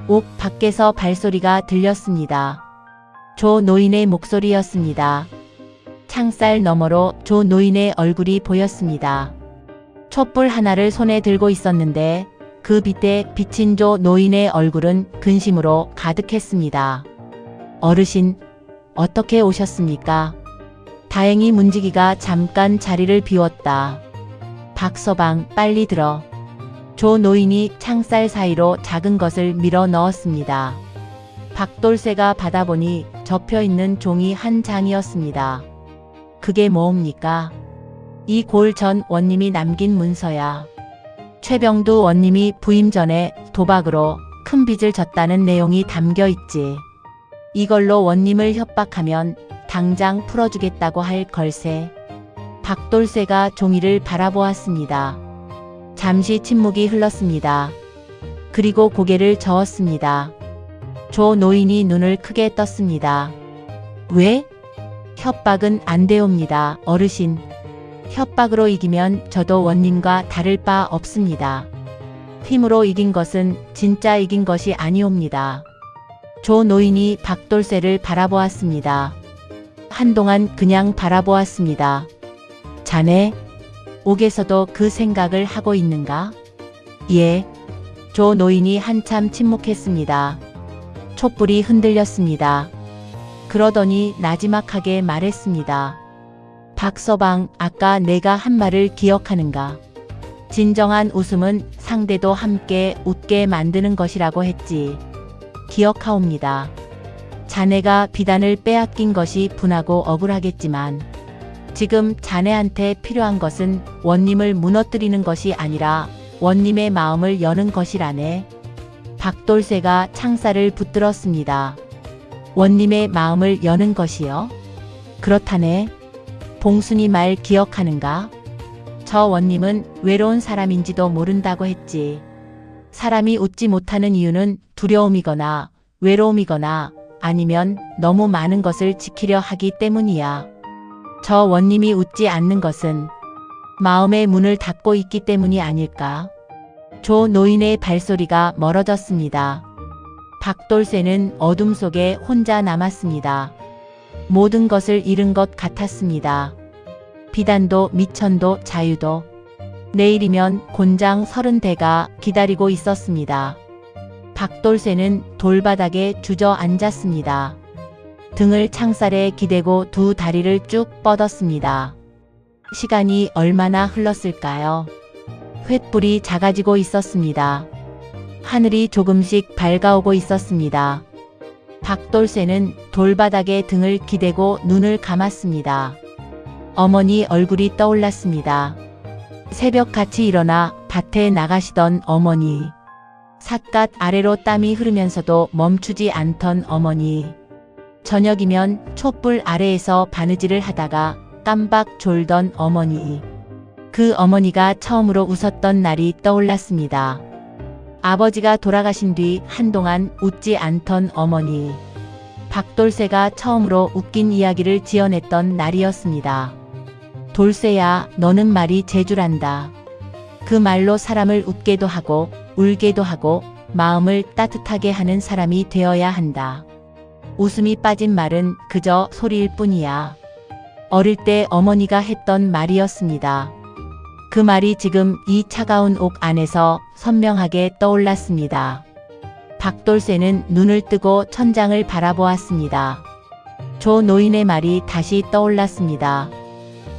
옥 밖에서 발소리가 들렸습니다. 조 노인의 목소리였습니다. 창살 너머로 조 노인의 얼굴이 보였습니다. 촛불 하나를 손에 들고 있었는데 그 빛에 비친 조 노인의 얼굴은 근심으로 가득했습니다. 어르신, 어떻게 오셨습니까? 다행히 문지기가 잠깐 자리를 비웠다. 박서방, 빨리 들어. 조 노인이 창살 사이로 작은 것을 밀어 넣었습니다. 박돌쇠가 받아보니 접혀있는 종이 한 장이었습니다. 그게 뭐옵니까? 이 고을 전 원님이 남긴 문서야. 최병두 원님이 부임 전에 도박으로 큰 빚을 졌다는 내용이 담겨 있지. 이걸로 원님을 협박하면 당장 풀어주겠다고 할 걸세. 박돌쇠가 종이를 바라보았습니다. 잠시 침묵이 흘렀습니다. 그리고 고개를 저었습니다. 조 노인이 눈을 크게 떴습니다. 왜? 협박은 안 되옵니다, 어르신. 협박으로 이기면 저도 원님과 다를 바 없습니다. 힘으로 이긴 것은 진짜 이긴 것이 아니옵니다. 조 노인이 박돌쇠를 바라보았습니다. 한동안 그냥 바라보았습니다. 자네, 옥에서도 그 생각을 하고 있는가? 예. 조 노인이 한참 침묵했습니다. 촛불이 흔들렸습니다. 그러더니 나지막하게 말했습니다. 박서방, 아까 내가 한 말을 기억하는가? 진정한 웃음은 상대도 함께 웃게 만드는 것이라고 했지. 기억하옵니다. 자네가 비단을 빼앗긴 것이 분하고 억울하겠지만 지금 자네한테 필요한 것은 원님을 무너뜨리는 것이 아니라 원님의 마음을 여는 것이라네. 박돌쇠가 창살을 붙들었습니다. 원님의 마음을 여는 것이요? 그렇다네. 봉순이 말 기억하는가? 저 원님은 외로운 사람인지도 모른다고 했지. 사람이 웃지 못하는 이유는 두려움이거나 외로움이거나 아니면 너무 많은 것을 지키려 하기 때문이야. 저 원님이 웃지 않는 것은 마음의 문을 닫고 있기 때문이 아닐까? 조 노인의 발소리가 멀어졌습니다. 박돌쇠는 어둠 속에 혼자 남았습니다. 모든 것을 잃은 것 같았습니다. 비단도 미천도 자유도. 내일이면 곤장 30대가 기다리고 있었습니다. 박돌쇠는 돌바닥에 주저앉았습니다. 등을 창살에 기대고 두 다리를 쭉 뻗었습니다. 시간이 얼마나 흘렀을까요? 횃불이 작아지고 있었습니다. 하늘이 조금씩 밝아오고 있었습니다. 박돌쇠는 돌바닥에 등을 기대고 눈을 감았습니다. 어머니 얼굴이 떠올랐습니다. 새벽같이 일어나 밭에 나가시던 어머니. 삿갓 아래로 땀이 흐르면서도 멈추지 않던 어머니. 저녁이면 촛불 아래에서 바느질을 하다가 깜박 졸던 어머니. 그 어머니가 처음으로 웃었던 날이 떠올랐습니다. 아버지가 돌아가신 뒤 한동안 웃지 않던 어머니. 박돌쇠가 처음으로 웃긴 이야기를 지어냈던 날이었습니다. 돌쇠야, 너는 말이 재주란다. 그 말로 사람을 웃게도 하고 울게도 하고 마음을 따뜻하게 하는 사람이 되어야 한다. 웃음이 빠진 말은 그저 소리일 뿐이야. 어릴 때 어머니가 했던 말이었습니다. 그 말이 지금 이 차가운 옥 안에서 선명하게 떠올랐습니다. 박돌쇠는 눈을 뜨고 천장을 바라보았습니다. 조 노인의 말이 다시 떠올랐습니다.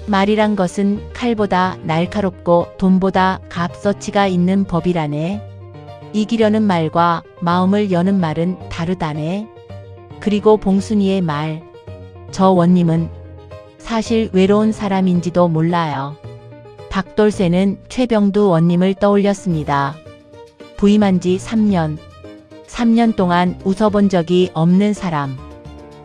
말이란 것은 칼보다 날카롭고 돈보다 값어치가 있는 법이라네. 이기려는 말과 마음을 여는 말은 다르다네. 그리고 봉순이의 말. 저 원님은 사실 외로운 사람인지도 몰라요. 박돌쇠는 최병두 원님을 떠올렸습니다. 부임한 지 3년. 3년 동안 웃어본 적이 없는 사람.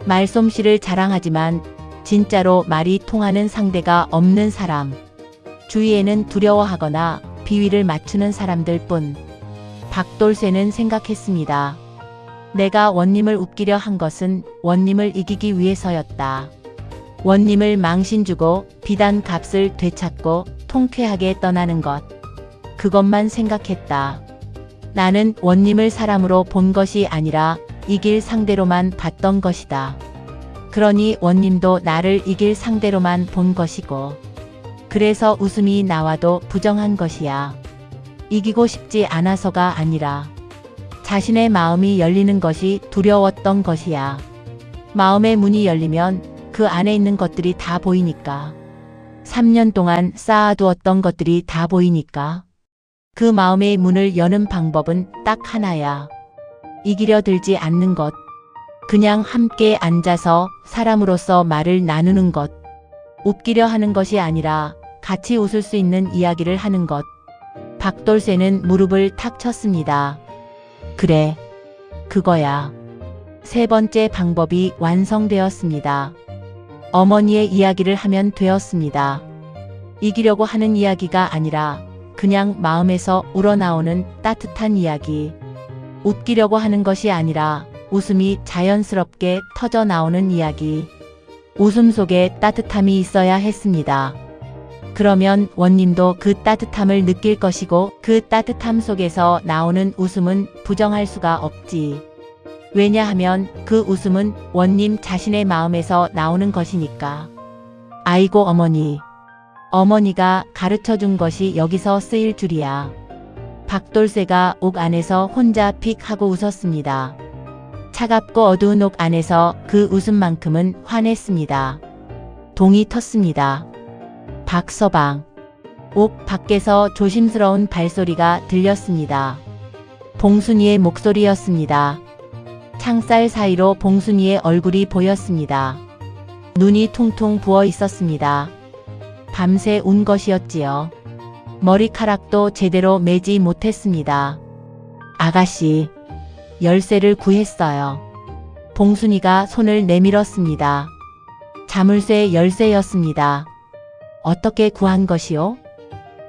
말솜씨를 자랑하지만 진짜로 말이 통하는 상대가 없는 사람. 주위에는 두려워하거나 비위를 맞추는 사람들 뿐. 박돌쇠는 생각했습니다. 내가 원님을 웃기려 한 것은 원님을 이기기 위해서였다. 원님을 망신 주고 비단 값을 되찾고 통쾌하게 떠나는 것. 그것만 생각했다. 나는 원님을 사람으로 본 것이 아니라 이길 상대로만 봤던 것이다. 그러니 원님도 나를 이길 상대로만 본 것이고, 그래서 웃음이 나와도 부정한 것이야. 이기고 싶지 않아서가 아니라 자신의 마음이 열리는 것이 두려웠던 것이야. 마음의 문이 열리면 그 안에 있는 것들이 다 보이니까. 3년 동안 쌓아두었던 것들이 다 보이니까. 그 마음의 문을 여는 방법은 딱 하나야. 이기려 들지 않는 것. 그냥 함께 앉아서 사람으로서 말을 나누는 것. 웃기려 하는 것이 아니라 같이 웃을 수 있는 이야기를 하는 것. 박돌쇠는 무릎을 탁 쳤습니다. 그래, 그거야. 세 번째 방법이 완성되었습니다. 어머니의 이야기를 하면 되었습니다. 이기려고 하는 이야기가 아니라 그냥 마음에서 우러나오는 따뜻한 이야기. 웃기려고 하는 것이 아니라 웃음이 자연스럽게 터져 나오는 이야기. 웃음 속에 따뜻함이 있어야 했습니다. 그러면 원님도 그 따뜻함을 느낄 것이고 그 따뜻함 속에서 나오는 웃음은 부정할 수가 없지. 왜냐하면 그 웃음은 원님 자신의 마음에서 나오는 것이니까. 아이고 어머니. 어머니가 가르쳐준 것이 여기서 쓰일 줄이야. 박돌쇠가 옥 안에서 혼자 픽 하고 웃었습니다. 차갑고 어두운 옥 안에서 그 웃음만큼은 환했습니다. 동이 텄습니다. 박서방. 옥 밖에서 조심스러운 발소리가 들렸습니다. 봉순이의 목소리였습니다. 창살 사이로 봉순이의 얼굴이 보였습니다. 눈이 퉁퉁 부어 있었습니다. 밤새 운 것이었지요. 머리카락도 제대로 매지 못했습니다. 아가씨, 열쇠를 구했어요. 봉순이가 손을 내밀었습니다. 자물쇠 열쇠였습니다. 어떻게 구한 것이요?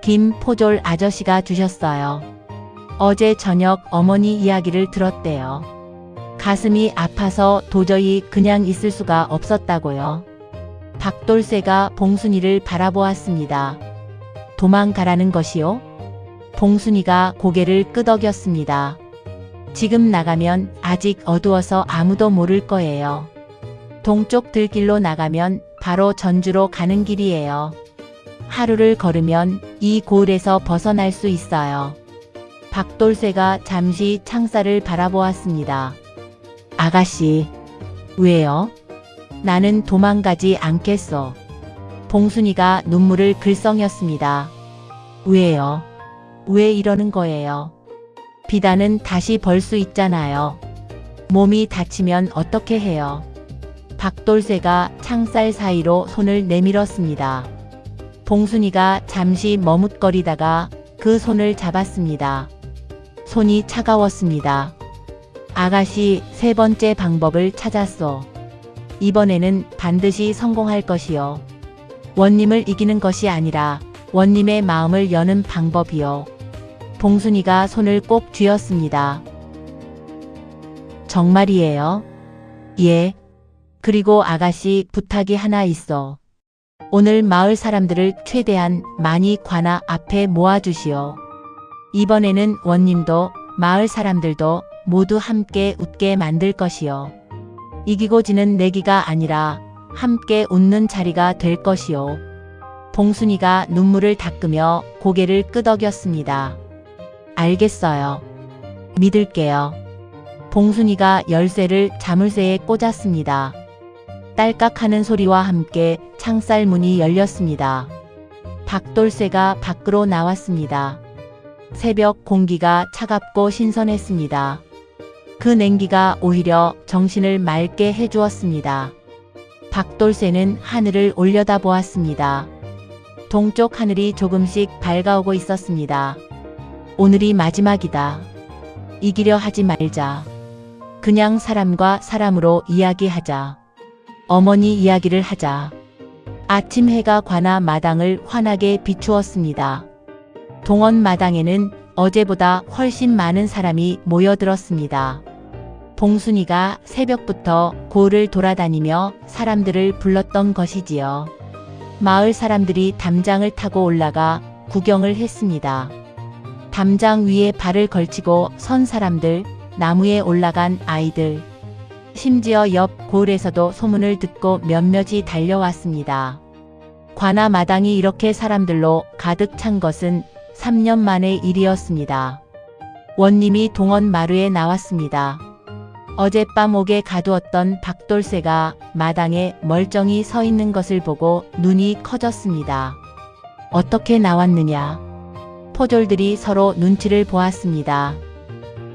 김포졸 아저씨가 주셨어요. 어제 저녁 어머니 이야기를 들었대요. 가슴이 아파서 도저히 그냥 있을 수가 없었다고요. 박돌쇠가 봉순이를 바라보았습니다. 도망가라는 것이요? 봉순이가 고개를 끄덕였습니다. 지금 나가면 아직 어두워서 아무도 모를 거예요. 동쪽 들길로 나가면 바로 전주로 가는 길이에요. 하루를 걸으면 이 고을에서 벗어날 수 있어요. 박돌쇠가 잠시 창살을 바라보았습니다. 아가씨, 왜요? 나는 도망가지 않겠소. 봉순이가 눈물을 글썽였습니다. 왜요? 왜 이러는 거예요? 비단은 다시 벌 수 있잖아요. 몸이 다치면 어떻게 해요? 박돌쇠가 창살 사이로 손을 내밀었습니다. 봉순이가 잠시 머뭇거리다가 그 손을 잡았습니다. 손이 차가웠습니다. 아가씨, 세 번째 방법을 찾았소. 이번에는 반드시 성공할 것이요. 원님을 이기는 것이 아니라 원님의 마음을 여는 방법이요. 봉순이가 손을 꼭 쥐었습니다. 정말이에요? 예. 그리고 아가씨, 부탁이 하나 있어. 오늘 마을 사람들을 최대한 많이 관아 앞에 모아주시오. 이번에는 원님도 마을 사람들도 모두 함께 웃게 만들 것이요. 이기고 지는 내기가 아니라 함께 웃는 자리가 될 것이요. 봉순이가 눈물을 닦으며 고개를 끄덕였습니다. 알겠어요. 믿을게요. 봉순이가 열쇠를 자물쇠에 꽂았습니다. 딸깍하는 소리와 함께 창살 문이 열렸습니다. 박돌쇠가 밖으로 나왔습니다. 새벽 공기가 차갑고 신선했습니다. 그 냉기가 오히려 정신을 맑게 해주었습니다. 박돌쇠는 하늘을 올려다보았습니다. 동쪽 하늘이 조금씩 밝아오고 있었습니다. 오늘이 마지막이다. 이기려 하지 말자. 그냥 사람과 사람으로 이야기하자. 어머니 이야기를 하자. 아침 해가 관아 마당을 환하게 비추었습니다. 동원 마당에는 어제보다 훨씬 많은 사람이 모여들었습니다. 봉순이가 새벽부터 고을을 돌아다니며 사람들을 불렀던 것이지요. 마을 사람들이 담장을 타고 올라가 구경을 했습니다. 담장 위에 발을 걸치고 선 사람들, 나무에 올라간 아이들, 심지어 옆 고을에서도 소문을 듣고 몇몇이 달려왔습니다. 관아 마당이 이렇게 사람들로 가득 찬 것은 3년 만의 일이었습니다. 원님이 동원 마루에 나왔습니다. 어젯밤 옥에 가두었던 박돌쇠가 마당에 멀쩡히 서 있는 것을 보고 눈이 커졌습니다. 어떻게 나왔느냐? 포졸들이 서로 눈치를 보았습니다.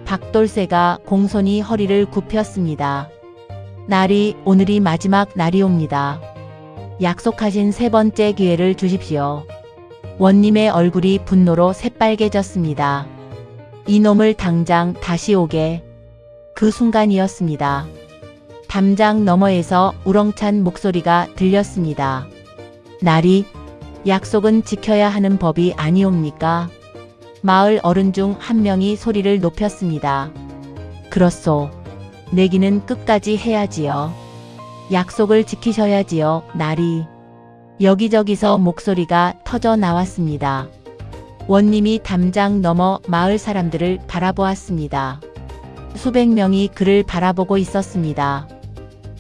박돌쇠가 공손히 허리를 굽혔습니다. 오늘이 마지막 날이옵니다. 약속하신 세 번째 기회를 주십시오. 원님의 얼굴이 분노로 새빨개졌습니다. 이놈을 당장 다시 오게. 그 순간이었습니다. 담장 너머에서 우렁찬 목소리가 들렸습니다. 약속은 지켜야 하는 법이 아니옵니까? 마을 어른 중 한 명이 소리를 높였습니다. 그렇소. 내기는 끝까지 해야지요. 약속을 지키셔야지요, 여기저기서 목소리가 터져 나왔습니다. 원님이 담장 너머 마을 사람들을 바라보았습니다. 수백 명이 그를 바라보고 있었습니다.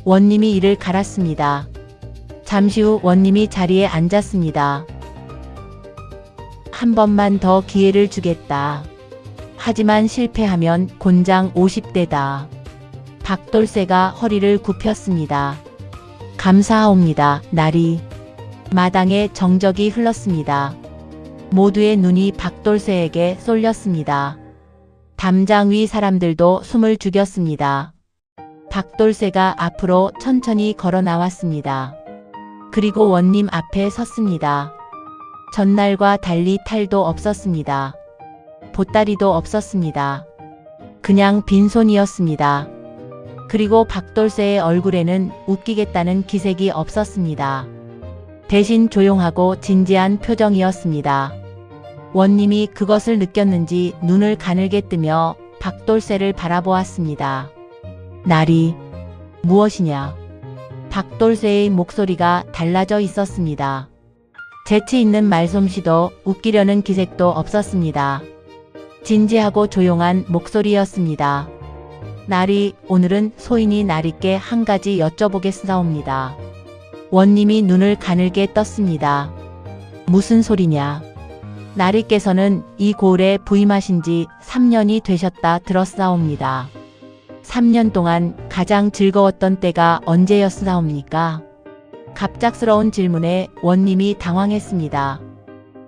원님이 이를 갈았습니다. 잠시 후 원님이 자리에 앉았습니다. 한 번만 더 기회를 주겠다. 하지만 실패하면 곤장 50대다. 박돌쇠가 허리를 굽혔습니다. 감사하옵니다, 마당에 정적이 흘렀습니다. 모두의 눈이 박돌쇠에게 쏠렸습니다. 담장 위 사람들도 숨을 죽였습니다. 박돌쇠가 앞으로 천천히 걸어 나왔습니다. 그리고 원님 앞에 섰습니다. 전날과 달리 탈도 없었습니다. 보따리도 없었습니다. 그냥 빈손이었습니다. 그리고 박돌쇠의 얼굴에는 웃기겠다는 기색이 없었습니다. 대신 조용하고 진지한 표정이었습니다. 원님이 그것을 느꼈는지 눈을 가늘게 뜨며 박돌쇠를 바라보았습니다. 무엇이냐? 박돌쇠의 목소리가 달라져 있었습니다. 재치 있는 말솜씨도 웃기려는 기색도 없었습니다. 진지하고 조용한 목소리였습니다. 오늘은 소인이 나리께 한 가지 여쭤보겠사옵니다. 원님이 눈을 가늘게 떴습니다. 무슨 소리냐? 나리께서는 이 고을에 부임하신 지 3년이 되셨다 들었사옵니다. 3년 동안 가장 즐거웠던 때가 언제였사옵니까? 갑작스러운 질문에 원님이 당황했습니다.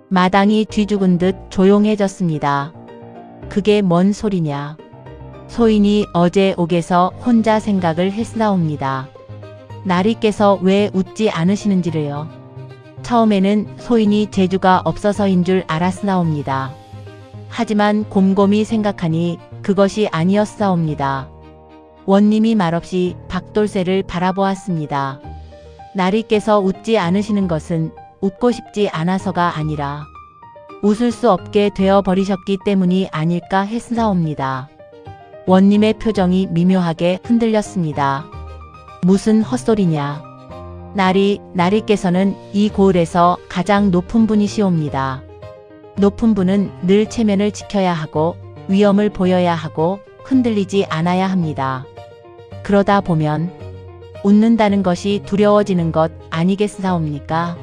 마당이 뒤죽은 듯 조용해졌습니다. 그게 뭔 소리냐? 소인이 어제 옥에서 혼자 생각을 했사옵니다. 나리께서 왜 웃지 않으시는지를요. 처음에는 소인이 재주가 없어서인 줄 알았사옵니다. 하지만 곰곰이 생각하니 그것이 아니었사옵니다. 원님이 말없이 박돌새를 바라보았습니다. 나리께서 웃지 않으시는 것은 웃고 싶지 않아서가 아니라 웃을 수 없게 되어 버리셨기 때문이 아닐까 했사옵니다. 원님의 표정이 미묘하게 흔들렸습니다. 무슨 헛소리냐. 나리께서는 이 고을에서 가장 높은 분이시옵니다. 높은 분은 늘 체면을 지켜야 하고 위엄을 보여야 하고 흔들리지 않아야 합니다. 그러다 보면 웃는다는 것이 두려워지는 것 아니겠사옵니까?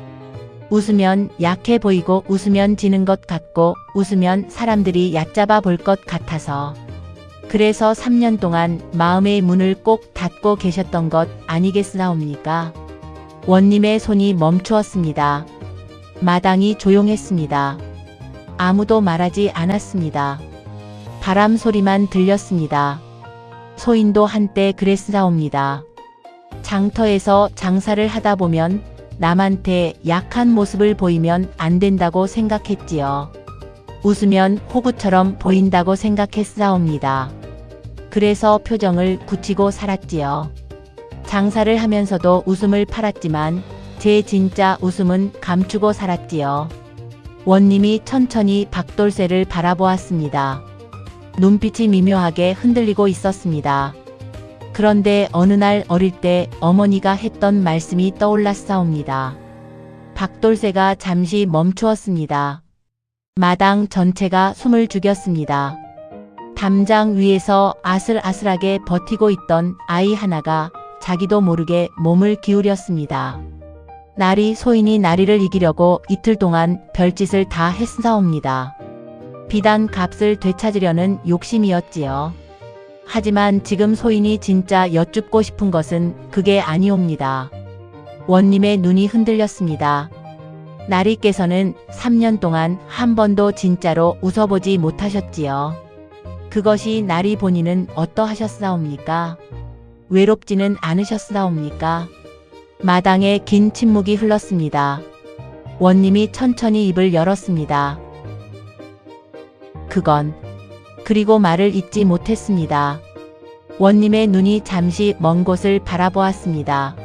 웃으면 약해 보이고 웃으면 지는 것 같고 웃으면 사람들이 얕잡아 볼 것 같아서 그래서 3년 동안 마음의 문을 꼭 닫고 계셨던 것 아니겠사옵니까? 원님의 손이 멈추었습니다. 마당이 조용했습니다. 아무도 말하지 않았습니다. 바람 소리만 들렸습니다. 소인도 한때 그랬사옵니다. 장터에서 장사를 하다 보면 남한테 약한 모습을 보이면 안 된다고 생각했지요. 웃으면 호구처럼 보인다고 생각했사옵니다. 그래서 표정을 굳히고 살았지요. 장사를 하면서도 웃음을 팔았지만 제 진짜 웃음은 감추고 살았지요. 원님이 천천히 박돌새를 바라보았습니다. 눈빛이 미묘하게 흔들리고 있었습니다. 그런데 어느 날 어릴 때 어머니가 했던 말씀이 떠올랐사옵니다. 박돌새가 잠시 멈추었습니다. 마당 전체가 숨을 죽였습니다. 담장 위에서 아슬아슬하게 버티고 있던 아이 하나가 자기도 모르게 몸을 기울였습니다. 소인이 나리를 이기려고 이틀 동안 별짓을 다 했사옵니다. 비단 값을 되찾으려는 욕심이었지요. 하지만 지금 소인이 진짜 여쭙고 싶은 것은 그게 아니옵니다. 원님의 눈이 흔들렸습니다. 나리께서는 3년 동안 한 번도 진짜로 웃어보지 못하셨지요. 그것이 나리 본인은 어떠하셨사옵니까? 외롭지는 않으셨사옵니까? 마당에 긴 침묵이 흘렀습니다. 원님이 천천히 입을 열었습니다. 그리고 말을 잇지 못했습니다. 원님의 눈이 잠시 먼 곳을 바라보았습니다.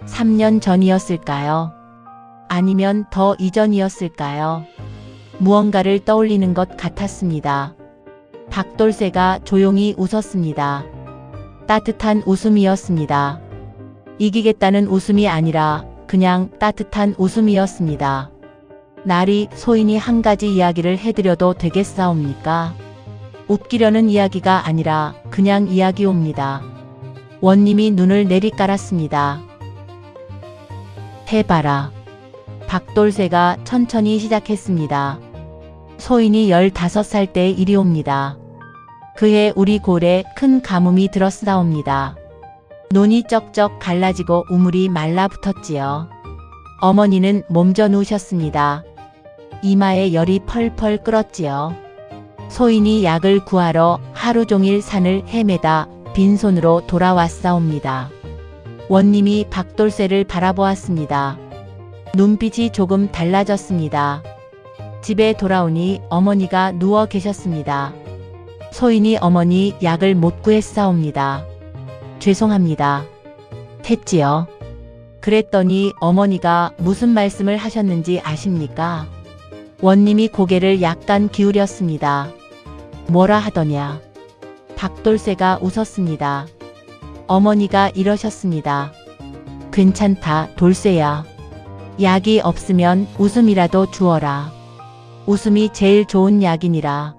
3년 전이었을까요? 아니면 더 이전이었을까요? 무언가를 떠올리는 것 같았습니다. 박돌새가 조용히 웃었습니다. 따뜻한 웃음이었습니다. 이기겠다는 웃음이 아니라 그냥 따뜻한 웃음이었습니다. 소인이 한 가지 이야기를 해드려도 되겠사옵니까? 웃기려는 이야기가 아니라 그냥 이야기옵니다. 원님이 눈을 내리깔았습니다. 해봐라. 박돌새가 천천히 시작했습니다. 소인이 15살 때 일이옵니다. 그해 우리 고을에 큰 가뭄이 들었사옵니다. 논이 쩍쩍 갈라지고 우물이 말라붙었지요. 어머니는 몸져 누우셨습니다. 이마에 열이 펄펄 끓었지요. 소인이 약을 구하러 하루 종일 산을 헤매다 빈손으로 돌아왔사옵니다. 원님이 박돌새를 바라보았습니다. 눈빛이 조금 달라졌습니다. 집에 돌아오니 어머니가 누워 계셨습니다. 소인이 어머니 약을 못 구했사옵니다. 죄송합니다. 했지요. 그랬더니 어머니가 무슨 말씀을 하셨는지 아십니까? 원님이 고개를 약간 기울였습니다. 뭐라 하더냐? 박돌새가 웃었습니다. 어머니가 이러셨습니다. 괜찮다, 돌새야. 약이 없으면 웃음이라도 주어라. 웃음이 제일 좋은 약이니라.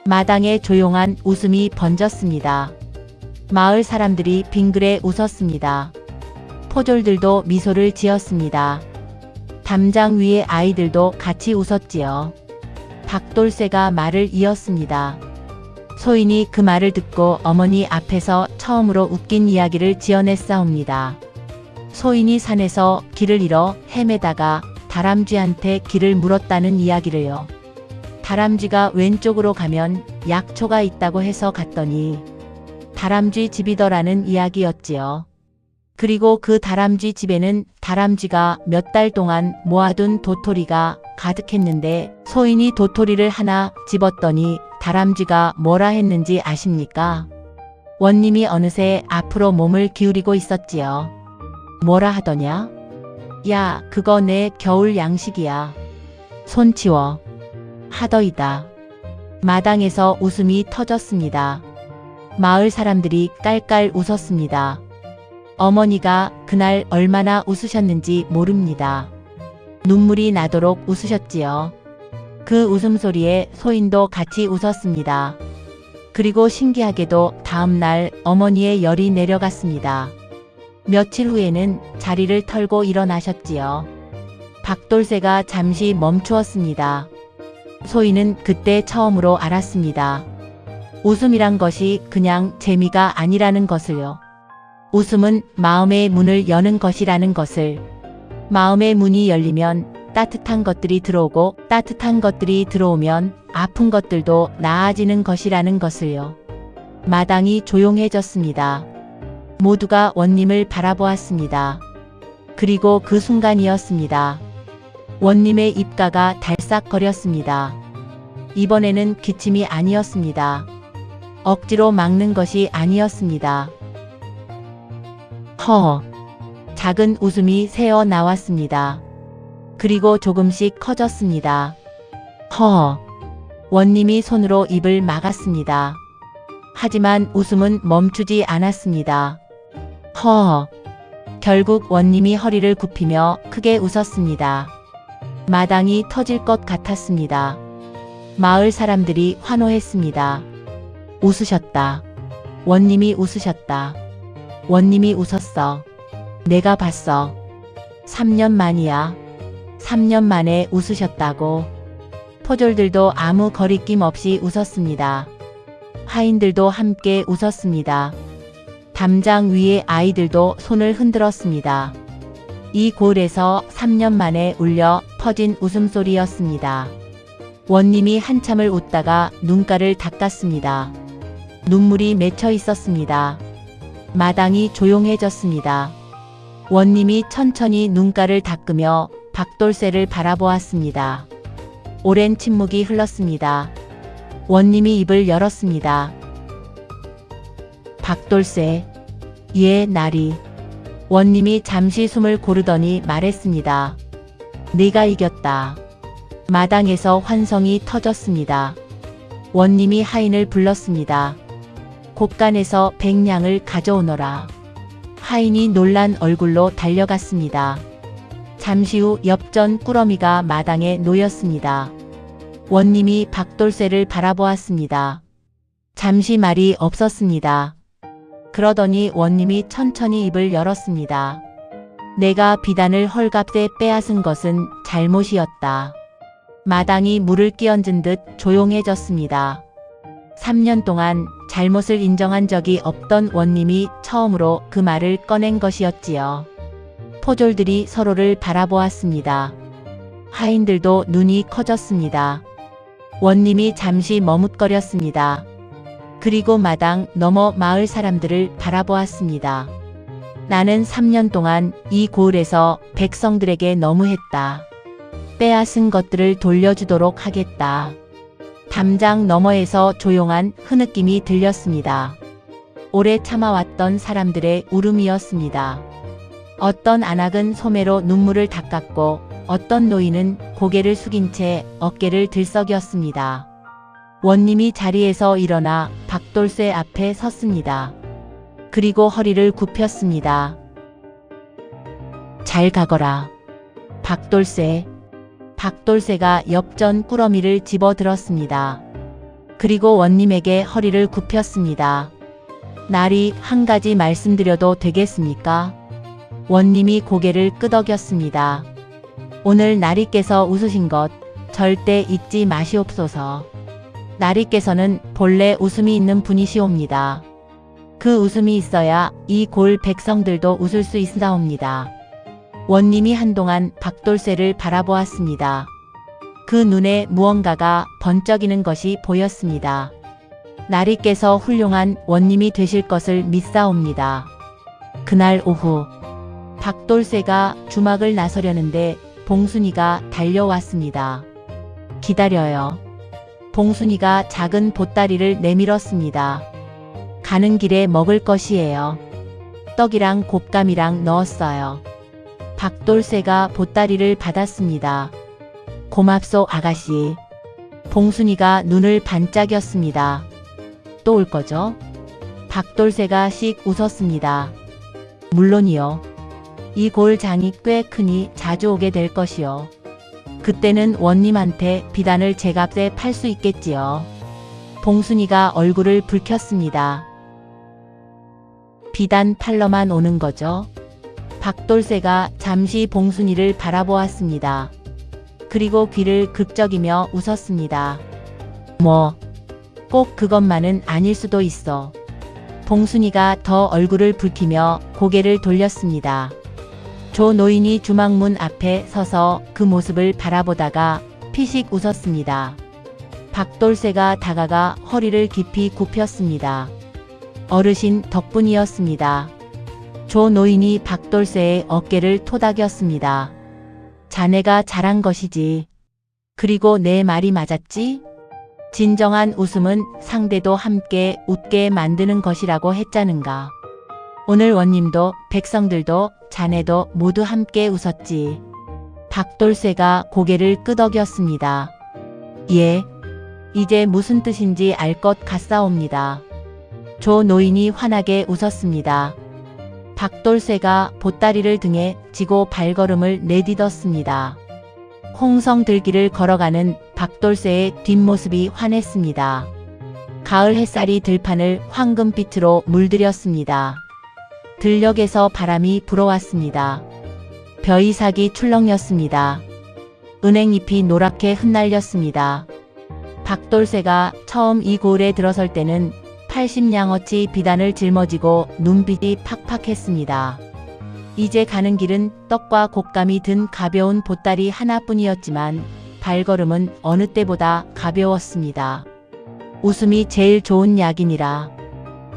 마당에 조용한 웃음이 번졌습니다. 마을 사람들이 빙그레 웃었습니다. 포졸들도 미소를 지었습니다. 담장 위의 아이들도 같이 웃었지요. 박돌새가 말을 이었습니다. 소인이 그 말을 듣고 어머니 앞에서 처음으로 웃긴 이야기를 지어냈사옵니다. 소인이 산에서 길을 잃어 헤매다가 다람쥐한테 길을 물었다는 이야기를요. 다람쥐가 왼쪽으로 가면 약초가 있다고 해서 갔더니 다람쥐 집이더라는 이야기였지요. 그리고 그 다람쥐 집에는 다람쥐가 몇 달 동안 모아둔 도토리가 가득했는데 소인이 도토리를 하나 집었더니 다람쥐가 뭐라 했는지 아십니까? 원님이 어느새 앞으로 몸을 기울이고 있었지요. 뭐라 하더냐? 야, 그거 내 겨울 양식이야. 손 치워. 하더이다. 마당에서 웃음이 터졌습니다. 마을 사람들이 깔깔 웃었습니다. 어머니가 그날 얼마나 웃으셨는지 모릅니다. 눈물이 나도록 웃으셨지요. 그 웃음소리에 소인도 같이 웃었습니다. 그리고 신기하게도 다음날 어머니의 열이 내려갔습니다. 며칠 후에는 자리를 털고 일어나셨지요. 박돌새가 잠시 멈추었습니다. 소인은 그때 처음으로 알았습니다. 웃음이란 것이 그냥 재미가 아니라는 것을요. 웃음은 마음의 문을 여는 것이라는 것을. 마음의 문이 열리면 따뜻한 것들이 들어오고 따뜻한 것들이 들어오면 아픈 것들도 나아지는 것이라는 것을요. 마당이 조용해졌습니다. 모두가 원님을 바라보았습니다. 그리고 그 순간이었습니다. 원님의 입가가 달싹거렸습니다. 이번에는 기침이 아니었습니다. 억지로 막는 것이 아니었습니다. 허. 작은 웃음이 새어 나왔습니다. 그리고 조금씩 커졌습니다. 허. 원님이 손으로 입을 막았습니다. 하지만 웃음은 멈추지 않았습니다. 허. 결국 원님이 허리를 굽히며 크게 웃었습니다. 마당이 터질 것 같았습니다. 마을 사람들이 환호했습니다. 웃으셨다. 원님이 웃으셨다. 원님이 웃었어. 내가 봤어. 3년 만이야. 3년 만에 웃으셨다고. 포졸들도 아무 거리낌 없이 웃었습니다. 하인들도 함께 웃었습니다. 담장 위의 아이들도 손을 흔들었습니다. 이 골에서 3년 만에 울려 퍼진 웃음소리였습니다. 원님이 한참을 웃다가 눈가를 닦았습니다. 눈물이 맺혀 있었습니다. 마당이 조용해졌습니다. 원님이 천천히 눈가를 닦으며 박돌새를 바라보았습니다. 오랜 침묵이 흘렀습니다. 원님이 입을 열었습니다. 박돌새. 예, 나리. 원님이 잠시 숨을 고르더니 말했습니다. 네가 이겼다. 마당에서 환성이 터졌습니다. 원님이 하인을 불렀습니다. 곳간에서 100냥을 가져오너라. 하인이 놀란 얼굴로 달려갔습니다. 잠시 후 엽전 꾸러미가 마당에 놓였습니다. 원님이 박돌새를 바라보았습니다. 잠시 말이 없었습니다. 그러더니 원님이 천천히 입을 열었습니다. 내가 비단을 헐값에 빼앗은 것은 잘못이었다. 마당이 물을 끼얹은 듯 조용해졌습니다. 3년 동안 잘못을 인정한 적이 없던 원님이 처음으로 그 말을 꺼낸 것이었지요. 포졸들이 서로를 바라보았습니다. 하인들도 눈이 커졌습니다. 원님이 잠시 머뭇거렸습니다. 그리고 마당 너머 마을 사람들을 바라보았습니다. 나는 3년 동안 이 고을에서 백성들에게 너무했다. 빼앗은 것들을 돌려주도록 하겠다. 담장 너머에서 조용한 흐느낌이 들렸습니다. 오래 참아왔던 사람들의 울음이었습니다. 어떤 안악은 소매로 눈물을 닦았고 어떤 노인은 고개를 숙인 채 어깨를 들썩였습니다. 원님이 자리에서 일어나 박돌새 앞에 섰습니다. 그리고 허리를 굽혔습니다. 잘 가거라. 박돌새. 박돌새가 엽전 꾸러미를 집어들었습니다. 그리고 원님에게 허리를 굽혔습니다. 날이 한 가지 말씀드려도 되겠습니까? 원님이 고개를 끄덕였습니다. 오늘 나리께서 웃으신 것 절대 잊지 마시옵소서. 나리께서는 본래 웃음이 있는 분이시옵니다. 그 웃음이 있어야 이 골 백성들도 웃을 수 있사옵니다. 원님이 한동안 박돌새를 바라보았습니다. 그 눈에 무언가가 번쩍이는 것이 보였습니다. 나리께서 훌륭한 원님이 되실 것을 믿사옵니다. 그날 오후 박돌쇠가 주막을 나서려는데 봉순이가 달려왔습니다. 기다려요. 봉순이가 작은 보따리를 내밀었습니다. 가는 길에 먹을 것이에요. 떡이랑 곶감이랑 넣었어요. 박돌쇠가 보따리를 받았습니다. 고맙소 아가씨. 봉순이가 눈을 반짝였습니다. 또 올 거죠? 박돌쇠가 씩 웃었습니다. 물론이요. 이 골장이 꽤 크니 자주 오게 될 것이요. 그때는 원님한테 비단을 제값에 팔 수 있겠지요. 봉순이가 얼굴을 붉혔습니다. 비단 팔러만 오는 거죠? 박돌쇠가 잠시 봉순이를 바라보았습니다. 그리고 귀를 극적이며 웃었습니다. 뭐, 꼭 그것만은 아닐 수도 있어. 봉순이가 더 얼굴을 붉히며 고개를 돌렸습니다. 조 노인이 주막문 앞에 서서 그 모습을 바라보다가 피식 웃었습니다. 박돌쇠가 다가가 허리를 깊이 굽혔습니다. 어르신 덕분이었습니다. 조 노인이 박돌쇠의 어깨를 토닥였습니다. 자네가 잘한 것이지. 그리고 내 말이 맞았지? 진정한 웃음은 상대도 함께 웃게 만드는 것이라고 했자는가. 오늘 원님도 백성들도 자네도 모두 함께 웃었지. 박돌쇠가 고개를 끄덕였습니다. 예, 이제 무슨 뜻인지 알 것 같사옵니다. 조 노인이 환하게 웃었습니다. 박돌쇠가 보따리를 등에 지고 발걸음을 내딛었습니다. 홍성들길을 걸어가는 박돌쇠의 뒷모습이 환했습니다. 가을 햇살이 들판을 황금빛으로 물들였습니다. 들녘에서 바람이 불어왔습니다. 벼이삭이 출렁였습니다. 은행잎이 노랗게 흩날렸습니다. 박돌쇠가 처음 이 고을에 들어설 때는 80냥어치 비단을 짊어지고 눈빛이 팍팍했습니다. 이제 가는 길은 떡과 곶감이 든 가벼운 보따리 하나뿐이었지만 발걸음은 어느 때보다 가벼웠습니다. 웃음이 제일 좋은 약이니라.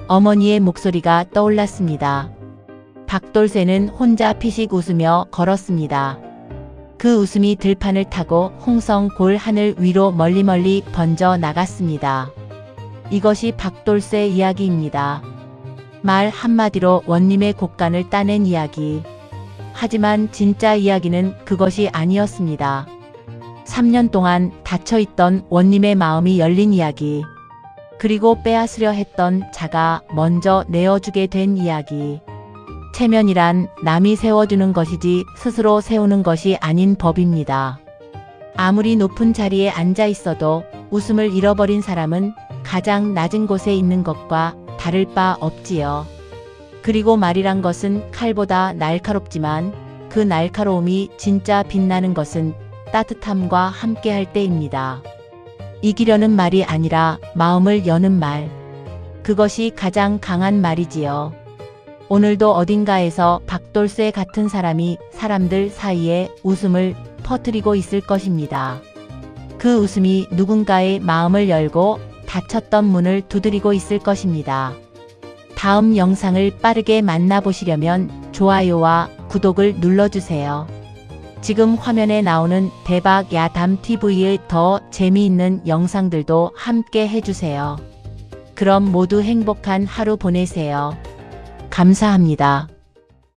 어머니의 목소리가 떠올랐습니다. 박돌쇠는 혼자 피식 웃으며 걸었습니다. 그 웃음이 들판을 타고 홍성 골 하늘 위로 멀리 번져 나갔습니다. 이것이 박돌쇠 이야기입니다. 말 한마디로 원님의 곡간을 따낸 이야기. 하지만 진짜 이야기는 그것이 아니었습니다. 3년 동안 닫혀있던 원님의 마음이 열린 이야기. 그리고 빼앗으려 했던 자가 먼저 내어주게 된 이야기. 체면이란 남이 세워주는 것이지 스스로 세우는 것이 아닌 법입니다. 아무리 높은 자리에 앉아 있어도 웃음을 잃어버린 사람은 가장 낮은 곳에 있는 것과 다를 바 없지요. 그리고 말이란 것은 칼보다 날카롭지만 그 날카로움이 진짜 빛나는 것은 따뜻함과 함께할 때입니다. 이기려는 말이 아니라 마음을 여는 말. 그것이 가장 강한 말이지요. 오늘도 어딘가에서 박돌쇠 같은 사람이 사람들 사이에 웃음을 퍼뜨리고 있을 것입니다. 그 웃음이 누군가의 마음을 열고 닫혔던 문을 두드리고 있을 것입니다. 다음 영상을 빠르게 만나보시려면 좋아요와 구독을 눌러주세요. 지금 화면에 나오는 대박 야담 TV의 더 재미있는 영상들도 함께 해주세요. 그럼 모두 행복한 하루 보내세요. 감사합니다.